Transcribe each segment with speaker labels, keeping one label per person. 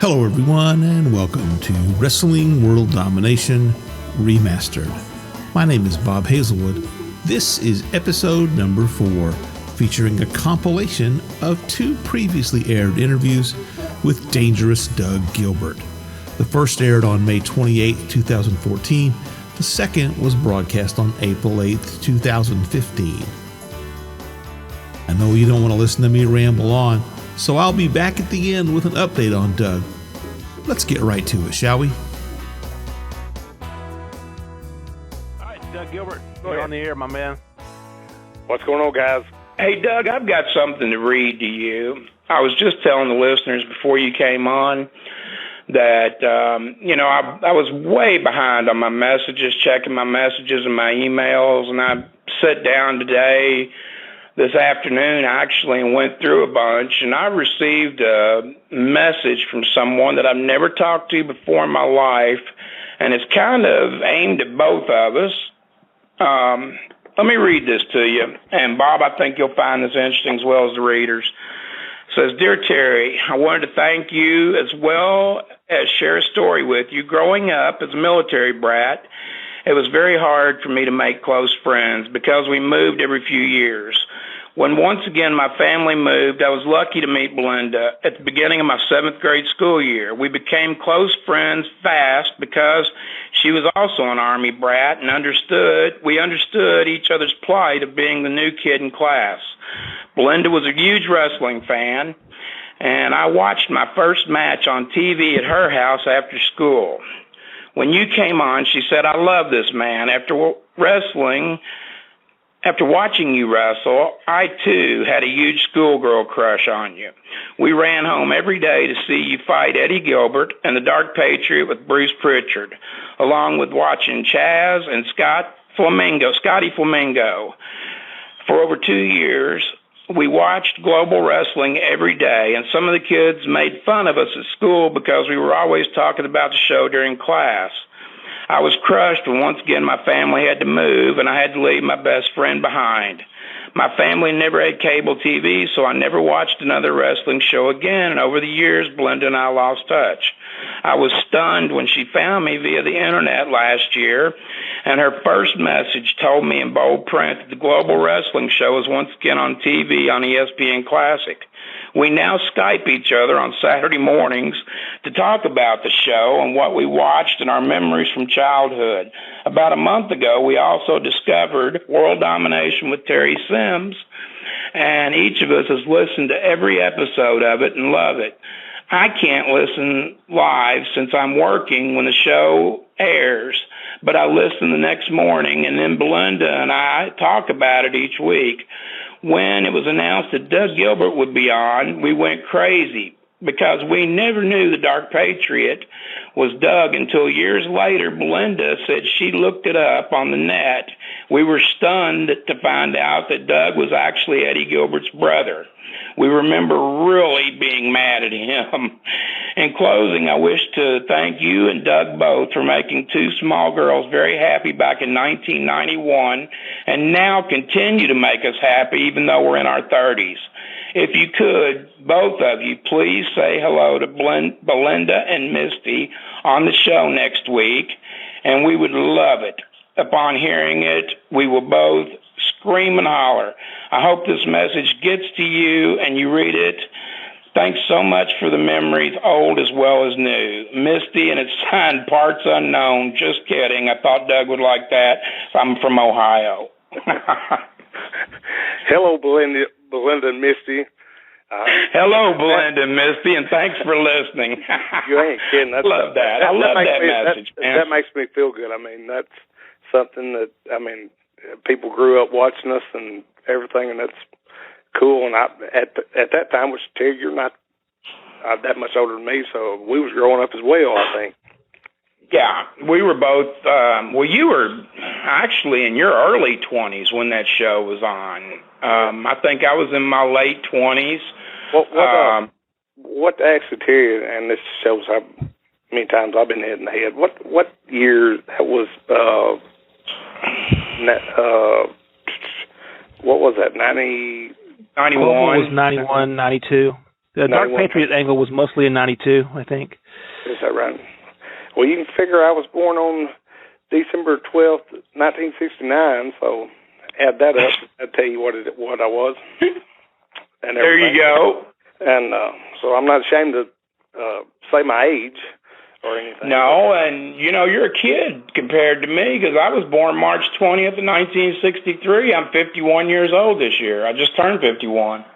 Speaker 1: Hello, everyone, and welcome to Wrestling World Domination Remastered. My name is Bob Hazelwood. This is episode number 4, featuring a compilation of 2 previously aired interviews with Dangerous Doug Gilbert. The first aired on May 28, 2014. The second was broadcast on April 8, 2015. I know you don't want to listen to me ramble on, so I'll be back at the end with an update on Doug. Let's get right to it, shall we?
Speaker 2: All right, Doug Gilbert, you're on the air, my man.
Speaker 3: What's going on, guys?
Speaker 4: Hey, Doug, I've got something to read to you. I was just telling the listeners before you came on that, I was way behind on my messages, checking my messages and my emails, and I sat down today, this afternoon, actually, and went through a bunch, and I received a message from someone that I've never talked to before in my life, and it's kind of aimed at both of us. Let me read this to you, and Bob, I think you'll find this interesting as well as the readers. It says, "Dear Terry, I wanted to thank you as well as share a story with you. Growing up as a military brat, it was very hard for me to make close friends because we moved every few years. When once again my family moved, I was lucky to meet Belinda at the beginning of my 7th grade school year. We became close friends fast because she was also an Army brat and we understood each other's plight of being the new kid in class. Belinda was a huge wrestling fan, and I watched my first match on TV at her house after school. When you came on, she said, 'I love this man. After watching you wrestle, I, too, had a huge schoolgirl crush on you. We ran home every day to see you fight Eddie Gilbert and the Dark Patriot with Bruce Pritchard, along with watching Chaz and Scotty Flamingo. For over 2 years, we watched Global Wrestling every day, and some of the kids made fun of us at school because we were always talking about the show during class. I was crushed when once again my family had to move and I had to leave my best friend behind. My family never had cable TV, so I never watched another wrestling show again, and over the years, Belinda and I lost touch. I was stunned when she found me via the internet last year, and her first message told me in bold print that the Global Wrestling Show is once again on TV on ESPN Classic. We now Skype each other on Saturday mornings to talk about the show and what we watched and our memories from childhood. About a month ago, we also discovered World Domination with Terry Sims, and each of us has listened to every episode of it and love it. I can't listen live since I'm working when the show airs, but I listen the next morning, and then Belinda and I talk about it each week. When it was announced that Doug Gilbert would be on, we went crazy because we never knew the Dark Patriot was Doug until years later Belinda said she looked it up on the net. We were stunned to find out that Doug was actually Eddie Gilbert's brother. We remember really being mad at him. In closing, I wish to thank you and Doug both for making 2 small girls very happy back in 1991 and now continue to make us happy even though we're in our 30s. If you could, both of you, please say hello to Belinda and Misty on the show next week, and we would love it. Upon hearing it, we will both scream and holler. I hope this message gets to you and you read it. Thanks so much for the memories, old as well as new. Misty, and it's signed Parts Unknown. Just kidding. I thought Doug would like that. I'm from Ohio."
Speaker 3: Hello, Belinda and Misty.
Speaker 4: Hello, Belinda and Misty, and thanks for listening.
Speaker 3: You ain't kidding.
Speaker 4: I love that. I love that message, man.
Speaker 3: That makes me feel good. I mean, that's something that, people grew up watching us and everything, and that's cool. And at that time, which Terry, you're not that much older than me, so we was growing up as well, I think.
Speaker 4: Yeah, we were both, you were actually in your early 20s when that show was on. I think I was in my late 20s.
Speaker 3: What actually, Terry, and this shows how many times I've been hit in the head, what year that was, what was that, 90?
Speaker 4: 91.
Speaker 2: It was 91, 92. The Dark Patriot angle was mostly in 92, I think.
Speaker 3: Is that right? Well, you can figure I was born on December 12th, 1969, so add that up. I'll tell you what I was. And
Speaker 4: there you go.
Speaker 3: And so I'm not ashamed to say my age or anything.
Speaker 4: No, and, you're a kid compared to me because I was born March 20th of 1963. I'm 51 years old this year. I just turned 51.
Speaker 3: Is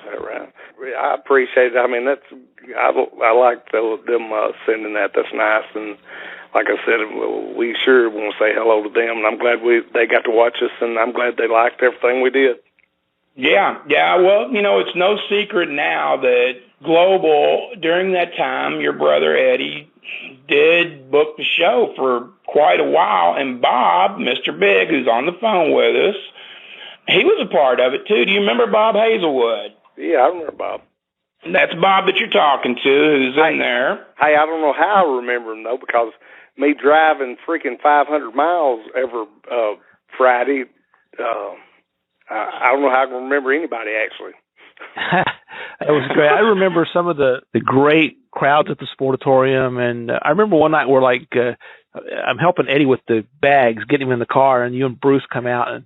Speaker 3: that right? I appreciate it. I mean, I like them sending that. That's nice. And like I said, we sure want to say hello to them. And I'm glad they got to watch us, and I'm glad they liked everything we did.
Speaker 4: Yeah. Well, it's no secret now that Global, during that time, your brother Eddie did book the show for quite a while. And Bob, Mr. Big, who's on the phone with us, he was a part of it, too. Do you remember Bob Hazelwood?
Speaker 3: Yeah, I remember Bob.
Speaker 4: That's Bob that you're talking to, who's in there.
Speaker 3: Hey, I don't know how I remember him, though, because me driving freaking 500 miles every Friday, I don't know how I can remember anybody, actually.
Speaker 2: It was great. I remember some of the great crowds at the Sportatorium, and I remember one night where, I'm helping Eddie with the bags, getting him in the car, and you and Bruce come out, and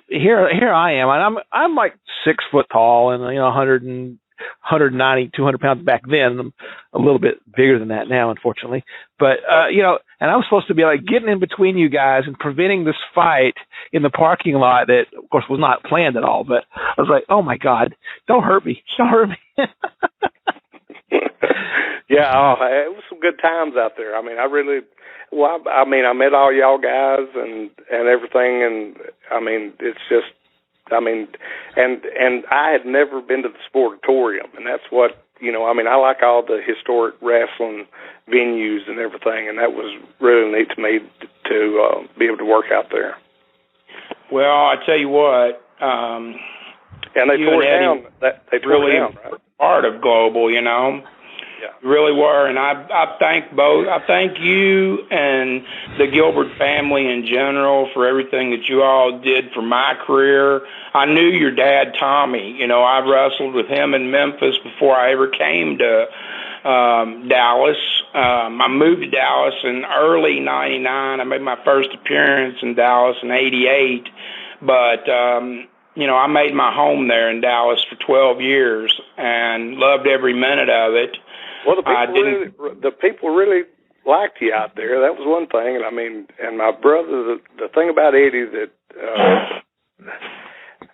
Speaker 2: here I am, and I'm like 6 foot tall, and 190, 200 pounds back then. I'm a little bit bigger than that now, unfortunately. But and I was supposed to be getting in between you guys and preventing this fight in the parking lot that, of course, was not planned at all. But I was like, oh my God, don't hurt me.
Speaker 3: Yeah, it was some good times out there. I mean, I met all y'all guys and everything, and I mean, it's just, and I had never been to the Sportatorium, and that's what, I like all the historic wrestling venues and everything, and that was really neat to me to be able to work out there.
Speaker 4: Well, I tell you what,
Speaker 3: and they tore it down. They tore it down, right?
Speaker 4: Part of Global,
Speaker 3: Yeah.
Speaker 4: Really were, and I thank both. I thank you and the Gilbert family in general for everything that you all did for my career. I knew your dad, Tommy. I wrestled with him in Memphis before I ever came to Dallas. I moved to Dallas in early '99. I made my first appearance in Dallas in '88, but I made my home there in Dallas for 12 years and loved every minute of it.
Speaker 3: Well, the people really liked you out there. That was one thing, and my brother. The thing about Eddie that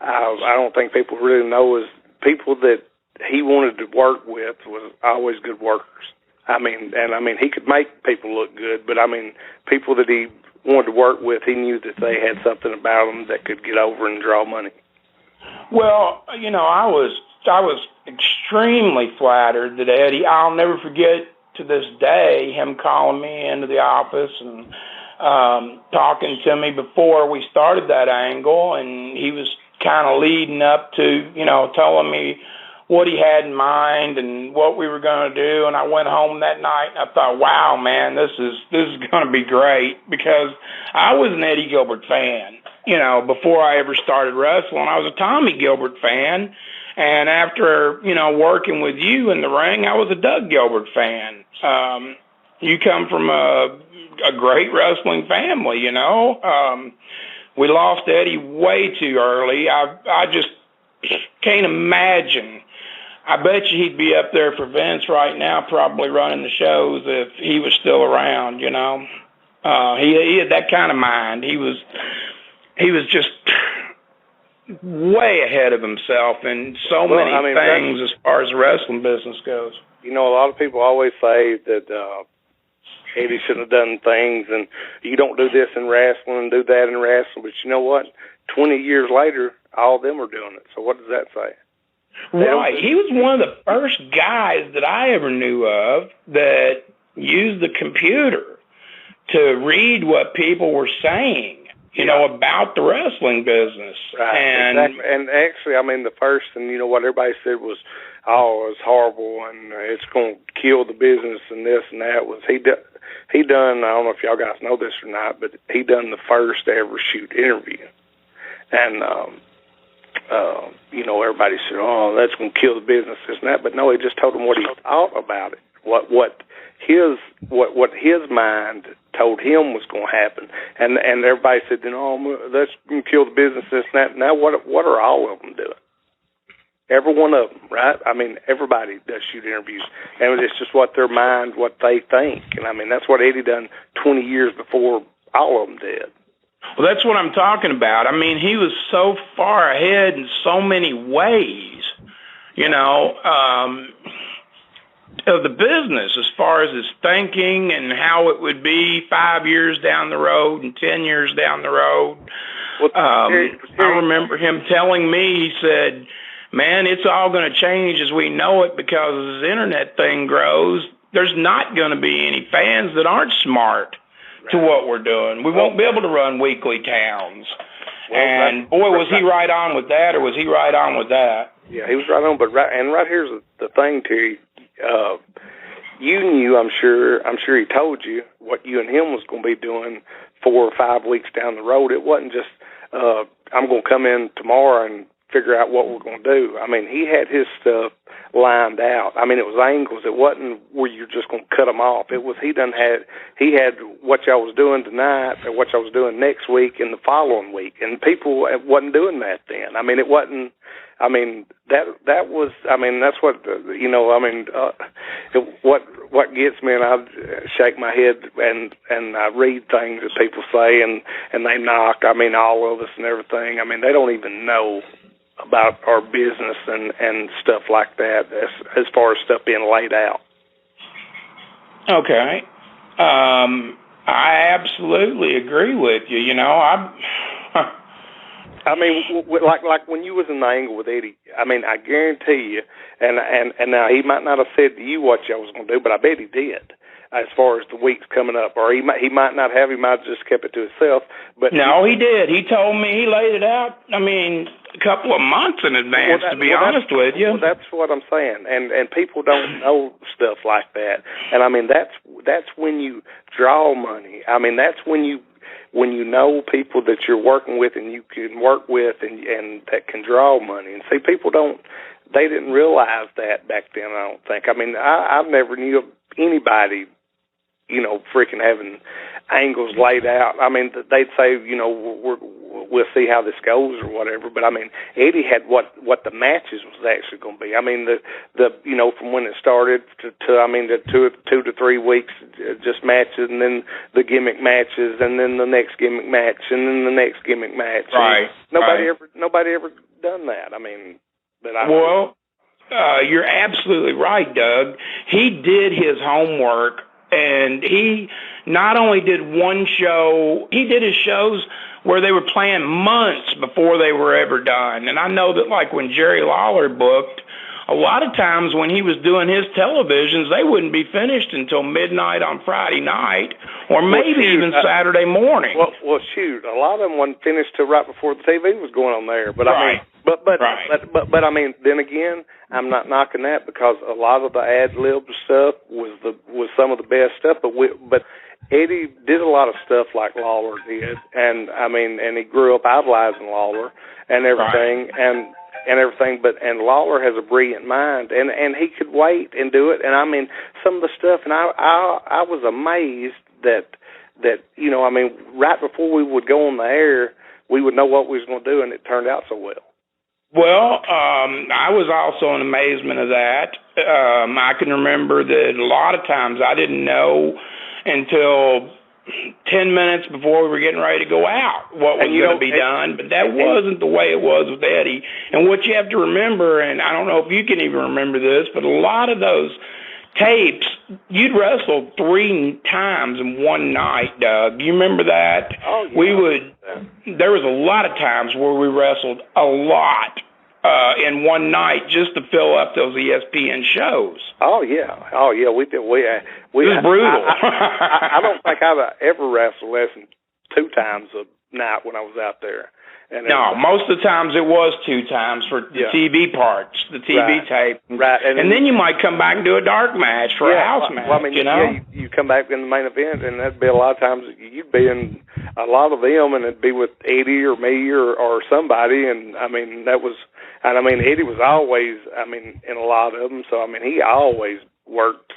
Speaker 3: I don't think people really know is people that he wanted to work with was always good workers. He could make people look good, but people that he wanted to work with, he knew that they had something about them that could get over and draw money.
Speaker 4: Well, I was extremely flattered that Eddie, I'll never forget to this day, him calling me into the office and talking to me before we started that angle, and he was kind of leading up to, telling me what he had in mind and what we were going to do. And I went home that night and I thought, wow, man, this is going to be great, because I was an Eddie Gilbert fan. Before I ever started wrestling, I was a Tommy Gilbert fan. And after, working with you in the ring, I was a Doug Gilbert fan. You come from a great wrestling family, We lost Eddie way too early. I just can't imagine. I bet you he'd be up there for Vince right now, probably running the shows if he was still around, He had that kind of mind. He was just way ahead of himself in so many things as far as the wrestling business goes.
Speaker 3: A lot of people always say that Eddie shouldn't have done things, and you don't do this in wrestling and do that in wrestling. But you know what? 20 years later, all of them are doing it. So what does that say?
Speaker 4: Right. He was one of the first guys that I ever knew of that used the computer to read what people were saying. About the wrestling business.
Speaker 3: Right, exactly. And actually, the first, and what everybody said was, it's horrible and it's going to kill the business and this and that, was he done, I don't know if y'all guys know this or not, but he done the first ever shoot interview. And everybody said, "Oh, that's going to kill the business," this and that. But no, he just told them what he thought about it. What his mind told him was going to happen, and everybody said, that's going to kill the business, this and that. Now, what are all of them doing? Every one of them, right? I mean, everybody does shoot interviews, and it's just what their mind, what they think, and I mean, that's what Eddie done 20 years before all of them did.
Speaker 4: Well, that's what I'm talking about. I mean, he was so far ahead in so many ways, of the business, as far as his thinking and how it would be 5 years down the road and 10 years down the road.
Speaker 3: Well,
Speaker 4: I remember him telling me, he said, "Man, it's all going to change as we know it, because as this internet thing grows, there's not going to be any fans that aren't smart to what we're doing. We won't be able to run weekly towns." And boy, was he right on with that, or was he right on with that?
Speaker 3: Yeah, he was right on. But right here's the thing, Terry. You knew, I'm sure he told you what you and him was going to be doing 4 or 5 weeks down the road. It wasn't just, I'm going to come in tomorrow and figure out what we're going to do. I mean, he had his stuff lined out. I mean, it was angles. It wasn't where you're just going to cut them off. It was, he had what y'all was doing tonight and what y'all was doing next week and the following week. And people wasn't doing that then. I mean, it wasn't, I mean, that was, I mean, that's what, what gets me, and I shake my head and I read things that people say and they knock, I mean, all of us and everything. I mean, they don't even know about our business and stuff like that as far as stuff being laid out.
Speaker 4: Okay. I absolutely agree with you.
Speaker 3: I mean, like when you was in the angle with Eddie, I mean, I guarantee you, and now he might not have said to you what y'all was going to do, but I bet he did, as far as the weeks coming up. Or he might not have, he might have just kept it to himself. But
Speaker 4: no, he did. He told me, he laid it out, I mean, a couple of months in advance, to be honest with you.
Speaker 3: Well, that's what I'm saying. And people don't know stuff like that. And, I mean, that's when you draw money. I mean, that's when you know people that you're working with and you can work with and that can draw money. And see, people they didn't realize that back then, I don't think. I mean, I never knew of anybody, freaking having angles laid out. I mean, they'd say, we'll see how this goes or whatever. But I mean, Eddie had what the matches was actually going to be. I mean, the from when it started to the 2 to 3 weeks, just matches, and then the gimmick matches, and then the next gimmick match, and then the next gimmick match.
Speaker 4: Right.
Speaker 3: Nobody ever done that. I mean,
Speaker 4: you're absolutely right, Doug. He did his homework, and he not only did one show, he did his shows where they were playing months before they were ever done. And I know that, like, when Jerry Lawler booked, a lot of times when he was doing his televisions, they wouldn't be finished until midnight on Friday night, or maybe even Saturday morning.
Speaker 3: Well, shoot, a lot of them wasn't finished till right before the TV was going on there. But
Speaker 4: right.
Speaker 3: I mean, then again, I'm not knocking that, because a lot of the ad lib stuff was some of the best stuff. But Eddie did a lot of stuff like Lawler did, and I mean, and he grew up idolizing Lawler and everything,
Speaker 4: right.
Speaker 3: and everything. And Lawler has a brilliant mind, and he could wait and do it. And I mean, some of the stuff, and I was amazed that I mean, right before we would go on the air, we would know what we was going to do, and it turned out so well.
Speaker 4: Well, I was also in amazement of that. I can remember that a lot of times I didn't know until 10 minutes before we were getting ready to go out what was going to be done, but that wasn't the way it was with Eddie. And what you have to remember, and I don't know if you can even remember this, but a lot of those tapes, you'd wrestle 3 times in one night, Doug. You remember that?
Speaker 3: Oh, yeah.
Speaker 4: There was a lot of times where we wrestled a lot in one night just to fill up those ESPN shows.
Speaker 3: Oh yeah. We did. It
Speaker 4: was brutal.
Speaker 3: I don't think I've ever wrestled less than 2 times a night when I was out there. And
Speaker 4: no, most of the times it was 2 times for the TV parts, the TV tape.
Speaker 3: Right.
Speaker 4: And then you might come back and do a dark match for a house match,
Speaker 3: well, I mean, you come back in the main event, and that'd be a lot of times you'd be in a lot of them, and it'd be with Eddie or me or somebody, and I mean Eddie was always, in a lot of them, so I mean he always worked,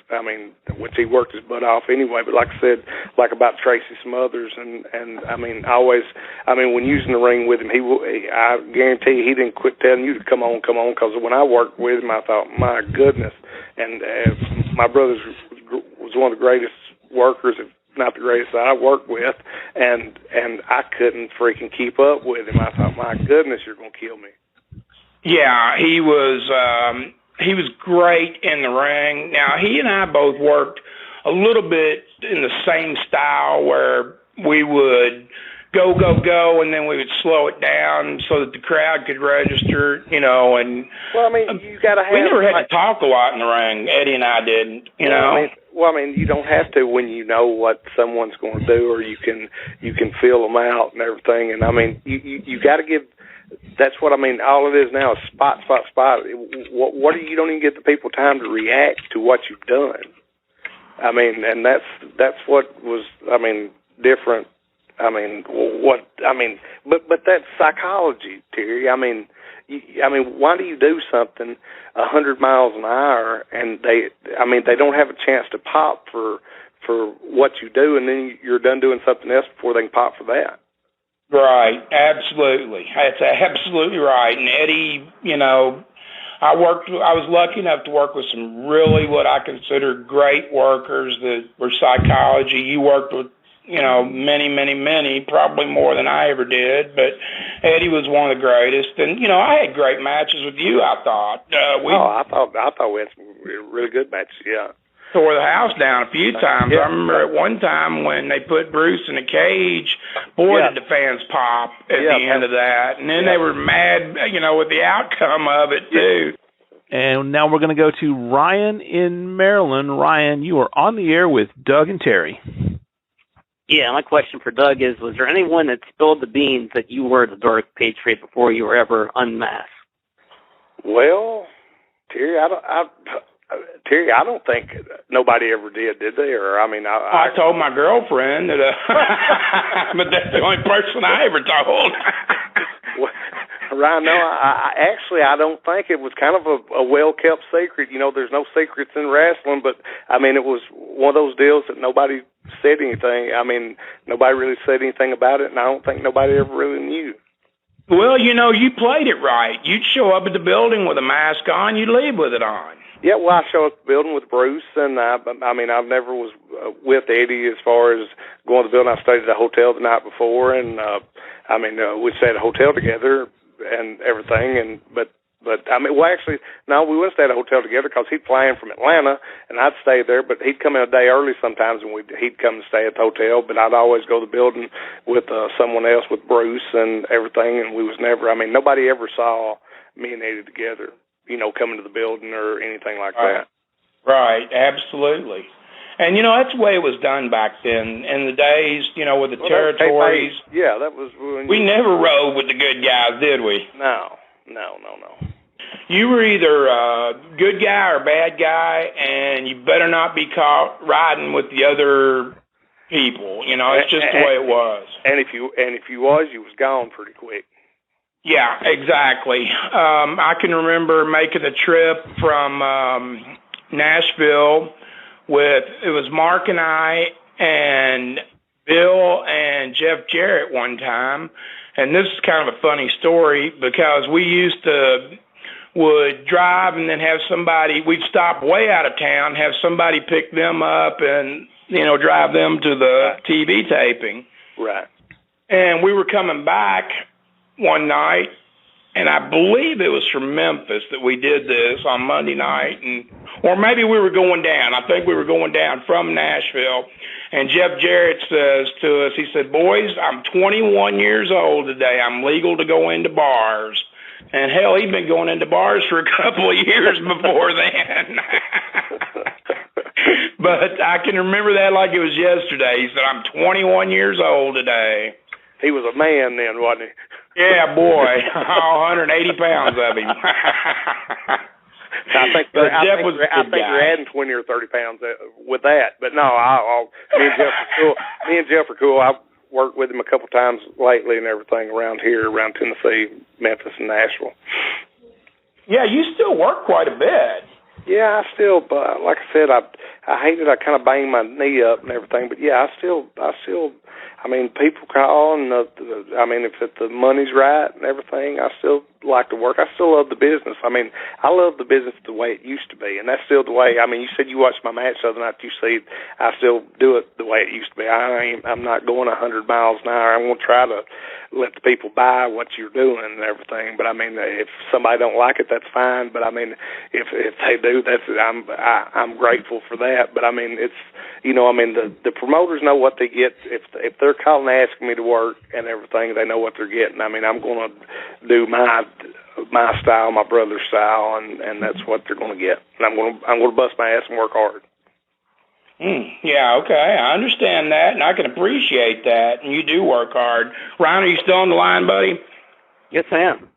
Speaker 3: which he worked his butt off anyway, but like I said, like about Tracy Smothers, and always, when using the ring with him, I guarantee he didn't quit telling you to come on, because when I worked with him, I thought, my goodness, and my brother was one of the greatest workers, if not the greatest that I worked with, and I couldn't freaking keep up with him. I thought, my goodness, you're going to kill me.
Speaker 4: Yeah, he was great in the ring. Now, he and I both worked a little bit in the same style where we would go, and then we would slow it down so that the crowd could register, and...
Speaker 3: Well, you got to have...
Speaker 4: We never had to talk a lot in the ring. Eddie and I didn't, you know?
Speaker 3: You don't have to when you know what someone's going to do, or you can feel them out and everything, and, you got to give... That's what all it is now is spot. What you don't even get the people time to react to what you've done. And that's what was, different. But that's psychology, Terry. Why do you do something 100 miles an hour and they don't have a chance to pop for what you do, and then you're done doing something else before they can pop for that?
Speaker 4: Right, absolutely. That's absolutely right. And Eddie, I was lucky enough to work with some really what I consider great workers that were psychology. You worked with, many, probably more than I ever did, but Eddie was one of the greatest. And, I had great matches with you, I thought.
Speaker 3: I thought we had some really good matches, yeah.
Speaker 4: Tore the house down a few times. Yeah. I remember at one time when they put Bruce in a cage, boy, did the fans pop at the end of that. And then they were mad, with the outcome of it, too.
Speaker 2: And now we're going to go to Ryan in Maryland. Ryan, you are on the air with Doug and Terry.
Speaker 5: Yeah, my question for Doug is, was there anyone that spilled the beans that you were the Dark Patriot before you were ever unmasked?
Speaker 3: Well, Terry, I don't think nobody ever did they? Or I
Speaker 4: told my girlfriend that, but that's the only person I ever told.
Speaker 3: Well, Ryan, no, I don't think it was kind of a well-kept secret. There's no secrets in wrestling, but it was one of those deals that nobody said anything. Nobody really said anything about it, and I don't think nobody ever really knew.
Speaker 4: Well, you played it right. You'd show up at the building with a mask on, you'd leave with it on.
Speaker 3: Yeah, well, I show up at the building with Bruce, and I never was with Eddie as far as going to the building. I stayed at a hotel the night before, and we stayed at a hotel together and everything. But actually, no, we wouldn't stay at a hotel together because he'd fly in from Atlanta, and I'd stay there. But he'd come in a day early sometimes, and he'd come and stay at the hotel. But I'd always go to the building with someone else, with Bruce and everything. And we was never. Nobody ever saw me and Eddie together, coming to the building or anything like that.
Speaker 4: Right, absolutely. And, that's the way it was done back then. In the days, with the territories.
Speaker 3: That was...
Speaker 4: We never rode with the good guys, did we?
Speaker 3: No.
Speaker 4: You were either a good guy or bad guy, and you better not be caught riding with the other people. It's just the way it was.
Speaker 3: And if you was, you was gone pretty quick.
Speaker 4: Yeah, exactly. I can remember making a trip from Nashville it was Mark and I and Bill and Jeff Jarrett one time. And this is kind of a funny story because we would drive and then have we'd stop way out of town, have somebody pick them up and, drive them to the TV taping.
Speaker 3: Right.
Speaker 4: And we were coming back one night, and I believe it was from Memphis that we did this on Monday night, or maybe we were going down. I think we were going down from Nashville, and Jeff Jarrett says to us, he said, "Boys, I'm 21 years old today. I'm legal to go into bars." And hell, he'd been going into bars for a couple of years before then. But I can remember that like it was yesterday. He said, "I'm 21 years old today."
Speaker 3: He was a man then, wasn't he?
Speaker 4: Yeah, boy. 180 pounds of him.
Speaker 3: I think you're adding 20 or 30 pounds with that. But no, me and Jeff are cool. worked with him a couple times lately and everything around here, around Tennessee, Memphis, and Nashville.
Speaker 4: Yeah, you still work quite a bit.
Speaker 3: Yeah, I still, like I said, I hate it. I kind of banged my knee up and everything, but yeah, I still. I mean, people call, and I mean, if the money's right and everything, I still like to work. I still love the business. I mean, I love the business the way it used to be, and that's still the way. I mean, you said you watched my match the other night. You see, I still do it the way it used to be. I'm not going 100 miles an hour. I'm going to try to let the people buy what you're doing and everything. But I mean, if somebody don't like it, that's fine. But I mean, if they do, I'm grateful for that. But I mean, it's, you know, I mean, the promoters know what they get. If they're calling asking me to work and everything, they know what they're getting. I mean, I'm going to do my style, my brother's style, and that's what they're going to get. And I'm going to bust my ass and work hard.
Speaker 4: Yeah, okay, I understand that, and I can appreciate that, and you do work hard. Ryan, are you still on the line, buddy?
Speaker 5: Yes, I am.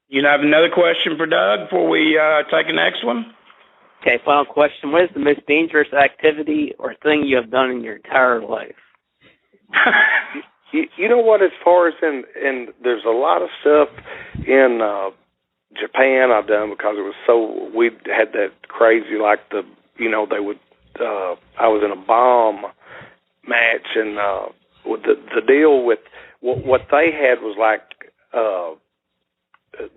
Speaker 4: You have another question for Doug before we take the next one?
Speaker 5: Okay, final question. What is the most dangerous activity or thing you have done in your entire life?
Speaker 3: You know what, as far as in there's a lot of stuff in Japan I've done because it was so, we had that crazy, like they would, I was in a bomb match, and with the deal with what they had was like,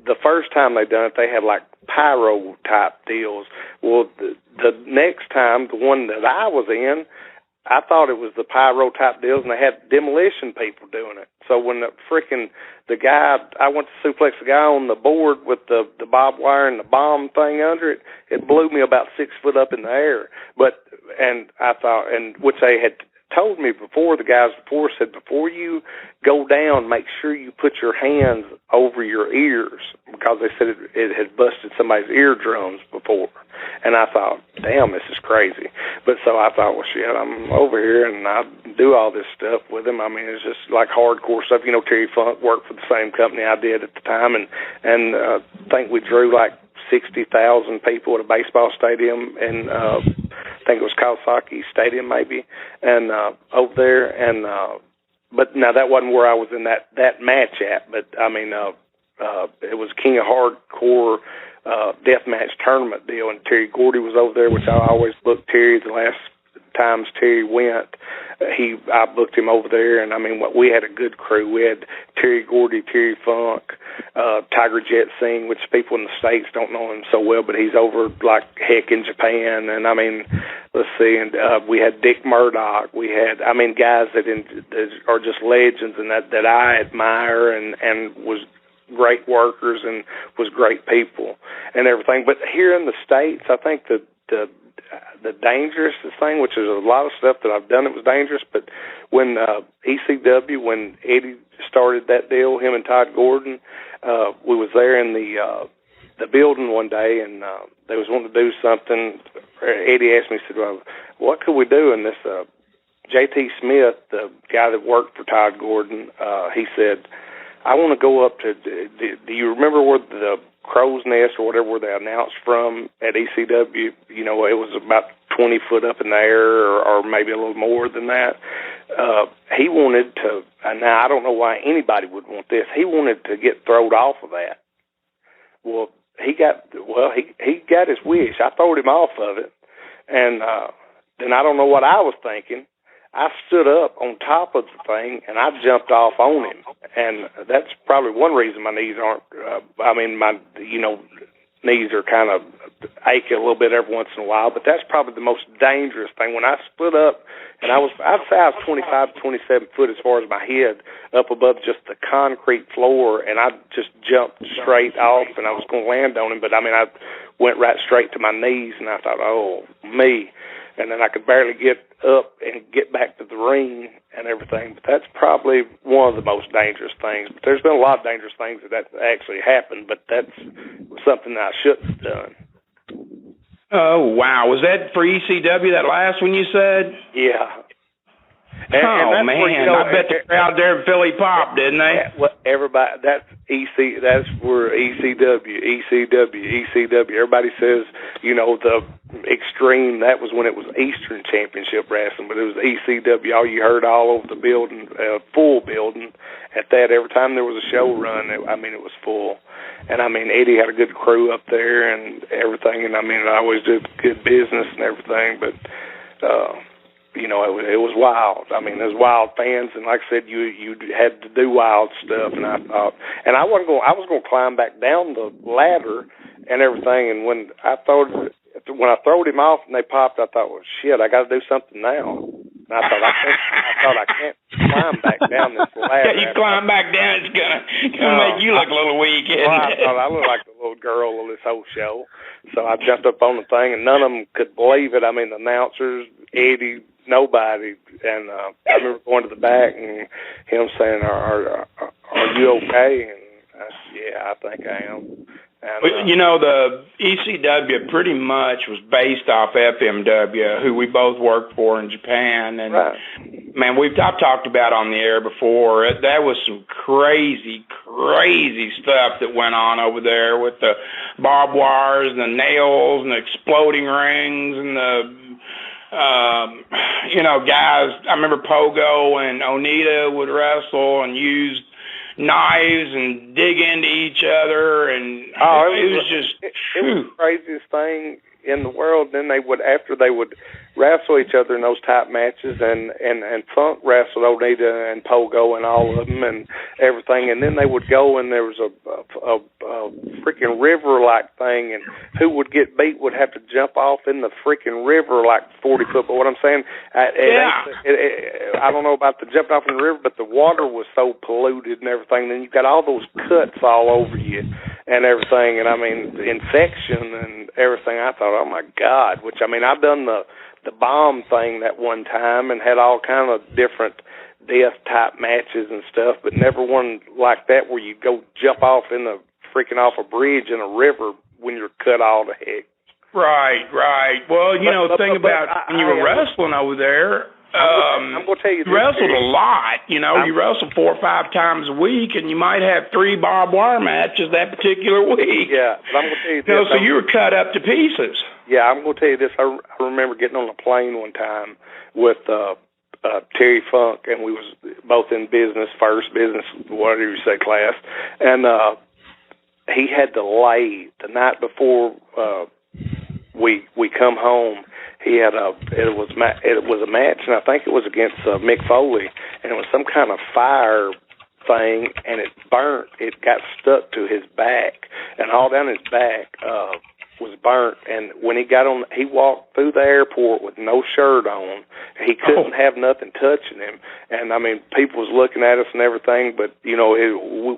Speaker 3: the first time they done it, they had like pyro type deals. Well, the next time, the one that I was in, I thought it was the pyro type deals, and they had demolition people doing it. So when the guy, I went to suplex the guy on the board with the barbed wire and the bomb thing under it, it blew me about 6 foot up in the air. And I thought, and which they had told me before, the guys before said, before you go down, make sure you put your hands over your ears, because they said it had busted somebody's eardrums before. And I thought, damn, this is crazy. But so I thought, well, shit, I'm over here and I do all this stuff with him. I mean, it's just like hardcore stuff. You know, Terry Funk worked for the same company I did at the time, and I think we drew like 60,000 people at a baseball stadium, and I think it was Kawasaki Stadium maybe, and over there. And but now that wasn't where I was in that match at. But I mean, it was King of Hardcore deathmatch tournament deal, and Terry Gordy was over there, which I always booked Terry. The last times Terry went, I booked him over there, and I mean, we had a good crew. We had Terry Gordy, Terry Funk, Tiger Jet Singh, which people in the States don't know him so well, but he's over like heck in Japan. And I mean, let's see, and we had Dick Murdoch. We had, I mean, guys that are just legends, and that I admire, and was great workers and was great people and everything. But here in the States, I think the dangerous thing, which is a lot of stuff that I've done that was dangerous, but when ECW, when Eddie started that deal, him and Todd Gordon, we was there in the building one day, and they was wanting to do something. Eddie asked me, he said, well, what could we do? And this J.T. Smith, the guy that worked for Todd Gordon, he said, I want to go up to, do you remember where the Crow's Nest or whatever where they announced from at ECW? You know, it was about 20 foot up in the air, or maybe a little more than that. He wanted to, now I don't know why anybody would want this, he wanted to get thrown off of that. Well, he got his wish. I throwed him off of it, and then I don't know what I was thinking. I stood up on top of the thing, and I jumped off on him. And that's probably one reason my knees aren't, my knees are kind of ache a little bit every once in a while, but that's probably the most dangerous thing. When I split up, and I'd say I was 25 to 27 foot as far as my head, up above just the concrete floor, and I just jumped straight off, and I was going to land on him, but I mean, I went right straight to my knees, and I thought, oh, me. And then I could barely get up and get back to the ring and everything. But that's probably one of the most dangerous things. But there's been a lot of dangerous things that actually happened, but that's something that I shouldn't have done.
Speaker 4: Oh, wow. Was that for ECW, that last one you said?
Speaker 3: Yeah. And
Speaker 4: man,
Speaker 3: where, you know,
Speaker 4: I bet the crowd there at Philly popped, didn't they?
Speaker 3: Everybody, that's where ECW. Everybody says, you know, the Extreme, that was when it was Eastern Championship Wrestling, but it was ECW. All you heard all over the building, full building at that. Every time there was a show run, it was full. And, I mean, Eddie had a good crew up there and everything, and, I mean, I always did good business and everything, but, you know, it was wild. I mean, there's wild fans, and like I said, you had to do wild stuff, and I thought, and I was going to climb back down the ladder and everything, and when I throwed him off and they popped, I thought, well, shit, I got to do something now. And I thought I can't climb back down this ladder.
Speaker 4: Yeah, you climb back down, it's gonna make you look a little weak.
Speaker 3: Well, I thought I looked like the little girl of this whole show, so I jumped up on the thing, and none of them could believe it. I mean, the announcers, Eddie, nobody, and I remember going to the back and him saying, "Are you okay?" And I said, "Yeah, I think I am." And,
Speaker 4: you know, the ECW pretty much was based off FMW, who we both worked for in Japan. And,
Speaker 3: right.
Speaker 4: Man, I've talked about on the air before, that was some crazy stuff that went on over there with the barbed wires and the nails and the exploding rings and the, you know, guys. I remember Pogo and Onita would wrestle and use knives and dig into each other, and it was the
Speaker 3: craziest thing in the world. Then after they would wrestle each other in those type matches, and Funk wrestled Onita and Pogo and all of them and everything, and then they would go and there was a freaking river like thing, and who would get beat would have to jump off in the freaking river like 40 foot. But what I'm saying, I don't know about the jumping off in the river, but the water was so polluted and everything. Then you got all those cuts all over you and everything, and I mean infection and everything. I thought, oh my God! Which I mean, I've done the bomb thing that one time and had all kind of different death type matches and stuff, but never one like that where you go jump off off a bridge in a river when you're cut all to heck.
Speaker 4: Right. Well, you know, the thing about when you were wrestling over there,
Speaker 3: I'm going to tell you this,
Speaker 4: you wrestled a lot. You know, you wrestled 4 or 5 times a week, and you might have 3 barbed wire matches that particular week.
Speaker 3: Yeah, but I'm going to tell you this.
Speaker 4: You know, so you were cut up to pieces.
Speaker 3: Yeah, I'm going to tell you this. I remember getting on a plane one time with Terry Funk, and we was both in first business, whatever you say, class, and he had to lay the night before we come home. He had it was a match, and I think it was against Mick Foley, and it was some kind of fire thing, and it burnt. It got stuck to his back, and all down his back was burnt. And when he walked through the airport with no shirt on. He couldn't have nothing touching him. And I mean, people was looking at us and everything, but you know,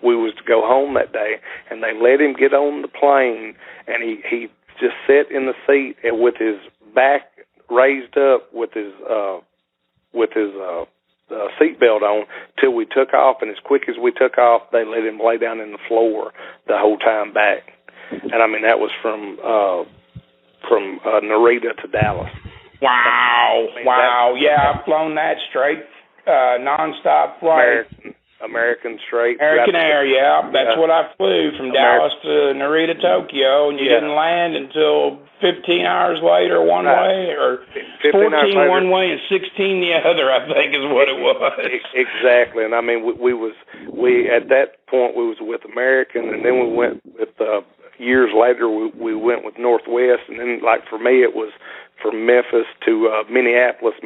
Speaker 3: we was to go home that day, and they let him get on the plane, and he just sat in the seat with his back raised up with his seatbelt on till we took off. And as quick as we took off, they let him lay down in the floor the whole time back. And I mean, that was from Narita to Dallas.
Speaker 4: Wow.
Speaker 3: I mean,
Speaker 4: wow. I've flown that straight, nonstop flight.
Speaker 3: American straight.
Speaker 4: American Air, yeah. That's what I flew from Dallas to Narita, Tokyo, and you didn't land until 15 hours later one way, or 14 one way and 16 the other, I think is what it was.
Speaker 3: Exactly. And I mean, we at that point we was with American, and then we went with years later we went with Northwest, and then like for me it was from Memphis to Minneapolis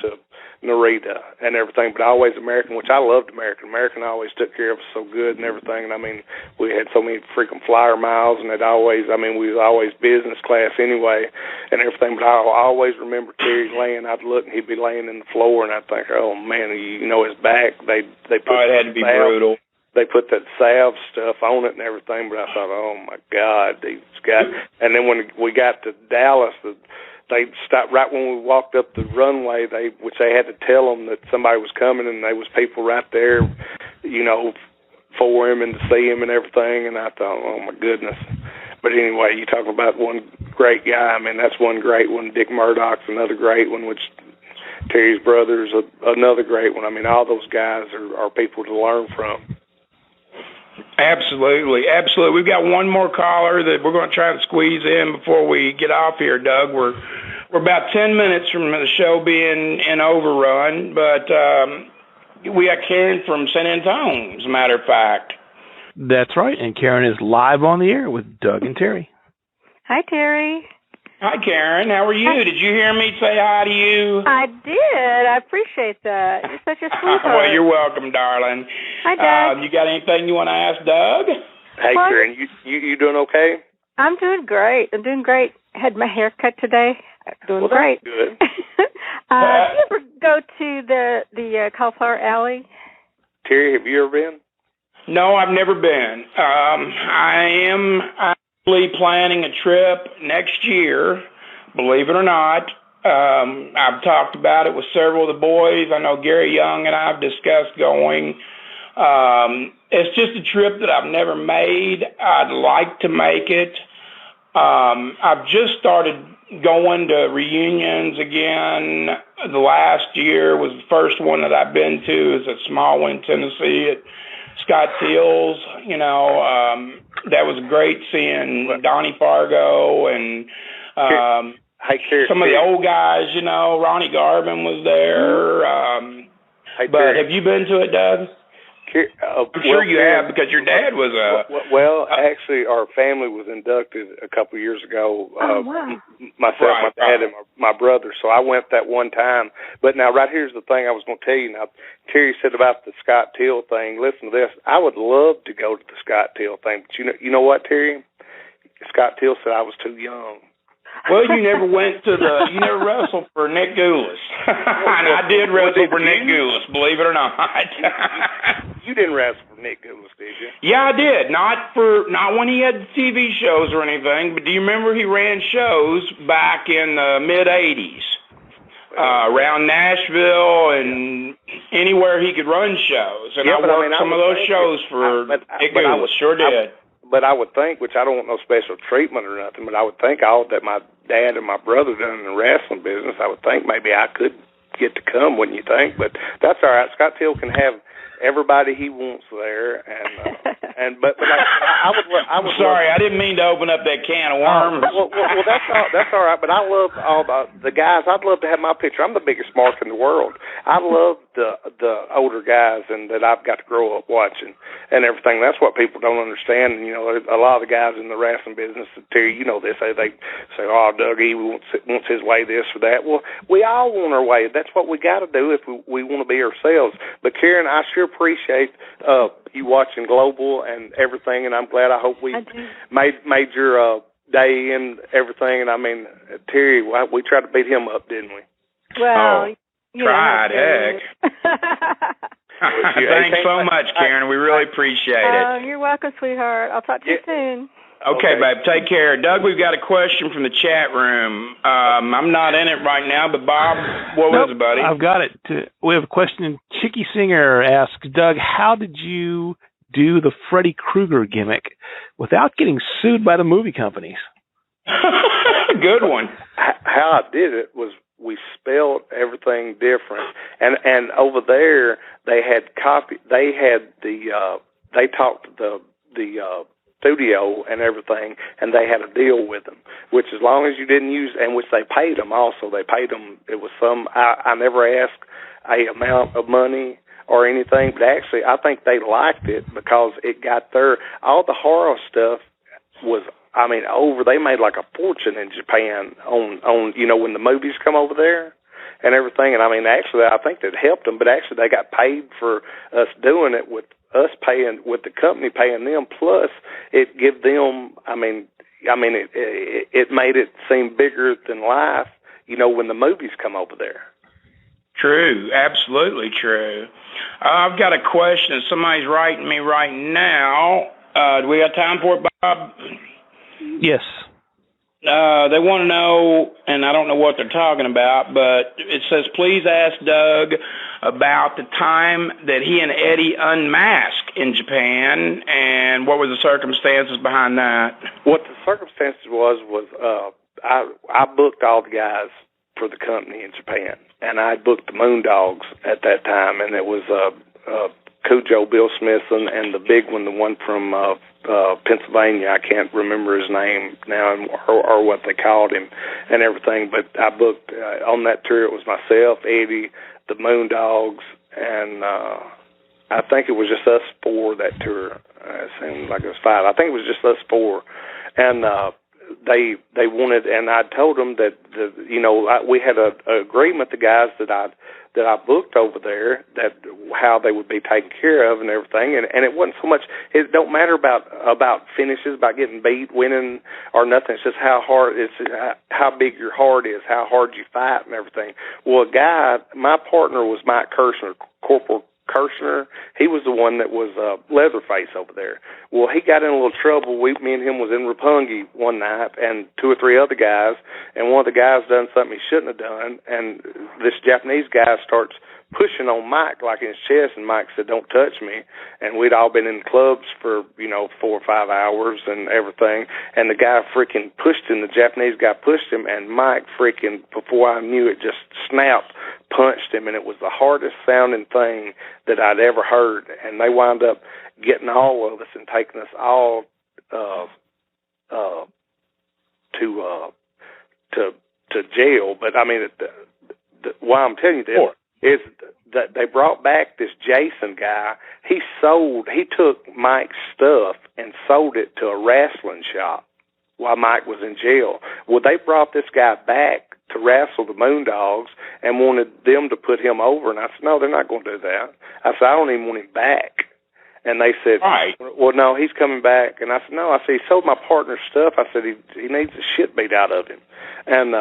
Speaker 3: to Narita and everything, but always American, which I loved American. American always took care of us so good and everything, and I mean, we had so many freaking flyer miles, and we was always business class anyway and everything, but I always remember Terry laying, I'd look and he'd be laying in the floor, and I'd think, oh man, you know, his back, they put
Speaker 4: it had to be brutal.
Speaker 3: They put that salve stuff on it and everything, but I thought, oh my God, and then when we got to Dallas, they stopped right when we walked up the runway, which they had to tell them that somebody was coming, and there was people right there, you know, for him and to see him and everything, and I thought, oh my goodness. But anyway, you talk about one great guy, I mean, that's one great one. Dick Murdoch's another great one, which Terry's brother's another great one. I mean, all those guys are people to learn from.
Speaker 4: Absolutely. We've got one more caller that we're going to try to squeeze in before we get off here, Doug. We're about 10 minutes from the show being in overrun, but we got Karen from San Antonio, as a matter of fact.
Speaker 2: That's right, and Karen is live on the air with Doug and Terry.
Speaker 6: Hi, Terry.
Speaker 4: Hi, Karen. How are you?
Speaker 6: Hi.
Speaker 4: Did you hear me say hi to you?
Speaker 6: I did. I appreciate that. You're such a sweetheart.
Speaker 4: Well, you're welcome, darling.
Speaker 6: Hi, Doug.
Speaker 4: You got anything you want to ask Doug?
Speaker 3: Hey, Karen, you doing okay?
Speaker 6: I'm doing great. Had my hair cut today. Doing great.
Speaker 3: Good.
Speaker 6: Do you ever go to the Cauliflower Alley?
Speaker 3: Terry, have you ever been?
Speaker 4: No, I've never been. I am actually planning a trip next year, believe it or not. I've talked about it with several of the boys. I know Gary Young and I have discussed going. It's just a trip that I've never made. I'd like to make it. I've just started going to reunions again. The last year was the first one that I've been to. It's a small one in Tennessee at Scott Till's. That was great seeing Donnie Fargo and some of the old guys. Ronnie Garvin was there. But have you been to it, Doug? I'm sure you have, because your dad was
Speaker 3: actually, our family was inducted a couple of years ago.
Speaker 6: Wow.
Speaker 3: Myself, my dad, and my brother. So I went that one time. But now, right here's the thing I was going to tell you. Now, Terry said about the Scott Till thing. Listen to this. I would love to go to the Scott Till thing. But you know what, Terry? Scott Till said I was too young.
Speaker 4: Well, you never wrestled for Nick Goulas. And I did wrestle for Nick Goulas, believe it or not.
Speaker 3: You didn't wrestle for Nick Goulas, did you?
Speaker 4: Yeah, I did. Not when he had TV shows or anything, but do you remember he ran shows back in the mid-'80s around Nashville and anywhere he could run shows. And I worked some of those shows for Nick Goulas, sure did.
Speaker 3: But I would think, which I don't want no special treatment or nothing, but I would think all that my dad and my brother done in the wrestling business, I would think maybe I could get to come, wouldn't you think? But that's all right. Scott Till can have everybody he wants there, but like, I would.
Speaker 4: Sorry, I didn't mean to open up that can of worms.
Speaker 3: Well, that's all right. But I love all the guys. I'd love to have my picture. I'm the biggest mark in the world. I love the older guys and that I've got to grow up watching and everything. That's what people don't understand. And, a lot of the guys in the wrestling business, Terry, you know this. They say, "Oh, Doug, he wants his way, this or that." Well, we all want our way. That's what we got to do if we want to be ourselves. But Karen, I sure appreciate you watching Global and everything, and I'm glad. I hope we made your day and everything. And I mean, Terry, we tried to beat him up, didn't we?
Speaker 6: Well,
Speaker 4: tried, heck. Thanks so much, Karen. We really appreciate it.
Speaker 6: You're welcome, sweetheart. I'll talk to you soon.
Speaker 4: Okay, babe. Take care. Doug, we've got a question from the chat room. I'm not in it right now, but Bob, what was it, buddy?
Speaker 2: I've got it. We have a question. Chicky Singer asks, Doug, how did you do the Freddy Krueger gimmick without getting sued by the movie companies?
Speaker 4: Good one.
Speaker 3: How I did it was we spelled everything different, and over there they had they talked to the studio and everything, and they had a deal with them, which as long as you didn't use, and which they paid them also. They paid them, it was I never asked a amount of money or anything, but actually I think they liked it because it got all the horror stuff was, they made like a fortune in Japan on when the movies come over there and everything. And actually I think that helped them, but actually they got paid for us doing it with us paying, with the company paying them, plus it give them, it made it seem bigger than life, when the movies come over there.
Speaker 4: True, absolutely true. I've got a question. Somebody's writing me right now. Do we have time for it, Bob?
Speaker 2: Yes.
Speaker 4: They want to know, and I don't know what they're talking about, but it says, please ask Doug about the time that he and Eddie unmasked in Japan, and what were the circumstances behind that?
Speaker 3: What the circumstances was I booked all the guys for the company in Japan, and I booked the Moondogs at that time, and it was Cujo Bill Smith and the big one, the one from Pennsylvania. I can't remember his name now or what they called him and everything, but I booked on that tour. It was myself, Eddie, the Moondogs, and I think it was just us four that tour. It seemed like it was five. I think it was just us four, and they wanted, and I told them that we had a agreement, the guys that I booked over there, that how they would be taken care of and everything, and it wasn't so much. It don't matter about finishes, about getting beat, winning, or nothing. It's just how hard it's, how big your heart is, how hard you fight, and everything. Well, a guy, my partner was Mike Kirshner, Corporal Kirshner. He was the one that was Leatherface over there. Well, he got in a little trouble. Me and him was in Roppongi one night, and two or three other guys, and one of the guys done something he shouldn't have done, and this Japanese guy starts pushing on Mike like in his chest, and Mike said, "Don't touch me." And we'd all been in clubs for 4 or 5 hours and everything, and the guy freaking pushed him. The Japanese guy pushed him, and Mike freaking, before I knew it, just snapped, punched him, and it was the hardest sounding thing that I'd ever heard. And they wound up getting all of us and taking us all to jail. But I mean, why I'm telling you this is that they brought back this Jason guy. He took Mike's stuff and sold it to a wrestling shop while Mike was in jail. Well, they brought this guy back to wrestle the Moondogs and wanted them to put him over. And I said, no, they're not going to do that. I said, I don't even want him back. And they said, right. Well, no, he's coming back. And I said, no. I said, he sold my partner's stuff. I said, he needs the shit beat out of him. And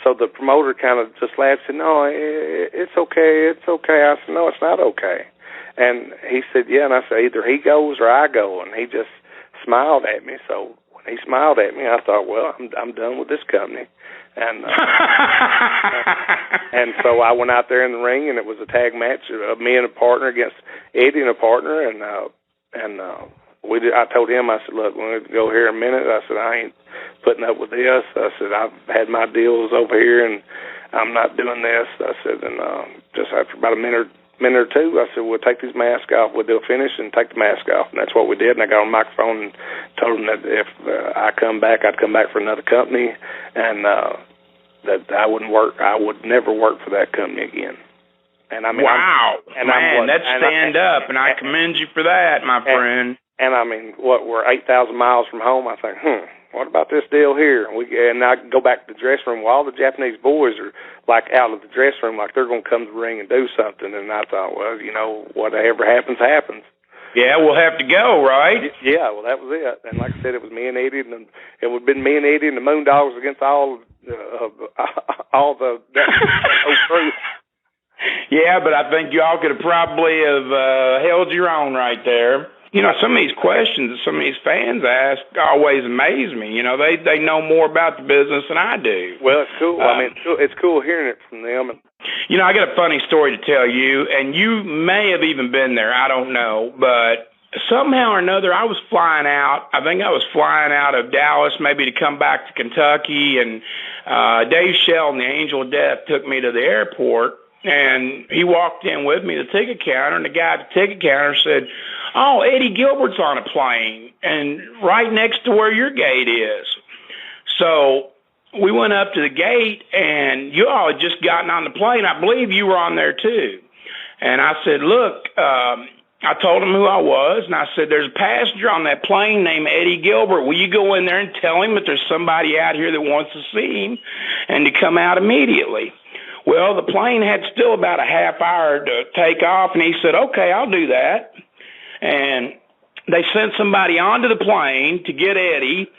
Speaker 3: so the promoter kind of just laughed and said, no, it's okay. It's okay. I said, no, it's not okay. And he said, yeah. And I said, either he goes or I go. And he just smiled at me. So when he smiled at me, I thought, well, I'm done with this company. And and so I went out there in the ring, and it was a tag match, me and a partner against Eddie and a partner, and I told him, I said, look, we're going to go here in a minute. I said, I ain't putting up with this. I said, I've had my deals over here, and I'm not doing this. I said, and just after about a minute or two, I said, we'll take these masks off. We'll do a finish and take the mask off. And that's what we did. And I got on the microphone and told them that if I come back, I'd come back for another company, and that I wouldn't work. I would never work for that company again. And I mean,
Speaker 4: wow, that's stand up, and I commend you for that, my friend.
Speaker 3: And I mean, we're 8,000 miles from home. I think, what about this deal here? And I go back to the dressing room. Well, all the Japanese boys are like out of the dressing room, like they're going to come to the ring and do something. And I thought, well, whatever happens, happens.
Speaker 4: Yeah, we'll have to go, right?
Speaker 3: Yeah, well, that was it. And like I said, it was me and Eddie, and it would have been me and Eddie and the Moondogs against all the truth.
Speaker 4: Yeah, but I think y'all could have probably held your own right there. Some of these questions that some of these fans ask always amaze me. They know more about the business than I do.
Speaker 3: Well, it's cool. I mean, it's cool hearing it from them.
Speaker 4: I got a funny story to tell you, and you may have even been there. I don't know, but somehow or another, I was flying out. I think I was flying out of Dallas maybe to come back to Kentucky, and Dave Sheldon, the Angel of Death, took me to the airport. And he walked in with me to the ticket counter, and the guy at the ticket counter said, oh, Eddie Gilbert's on a plane, and right next to where your gate is. So we went up to the gate, and you all had just gotten on the plane. I believe you were on there, too. And I said, look, I told him who I was, and I said, there's a passenger on that plane named Eddie Gilbert. Will you go in there and tell him that there's somebody out here that wants to see him and to come out immediately? Well, the plane had still about a half hour to take off, and he said, okay, I'll do that. And they sent somebody onto the plane to get Eddie,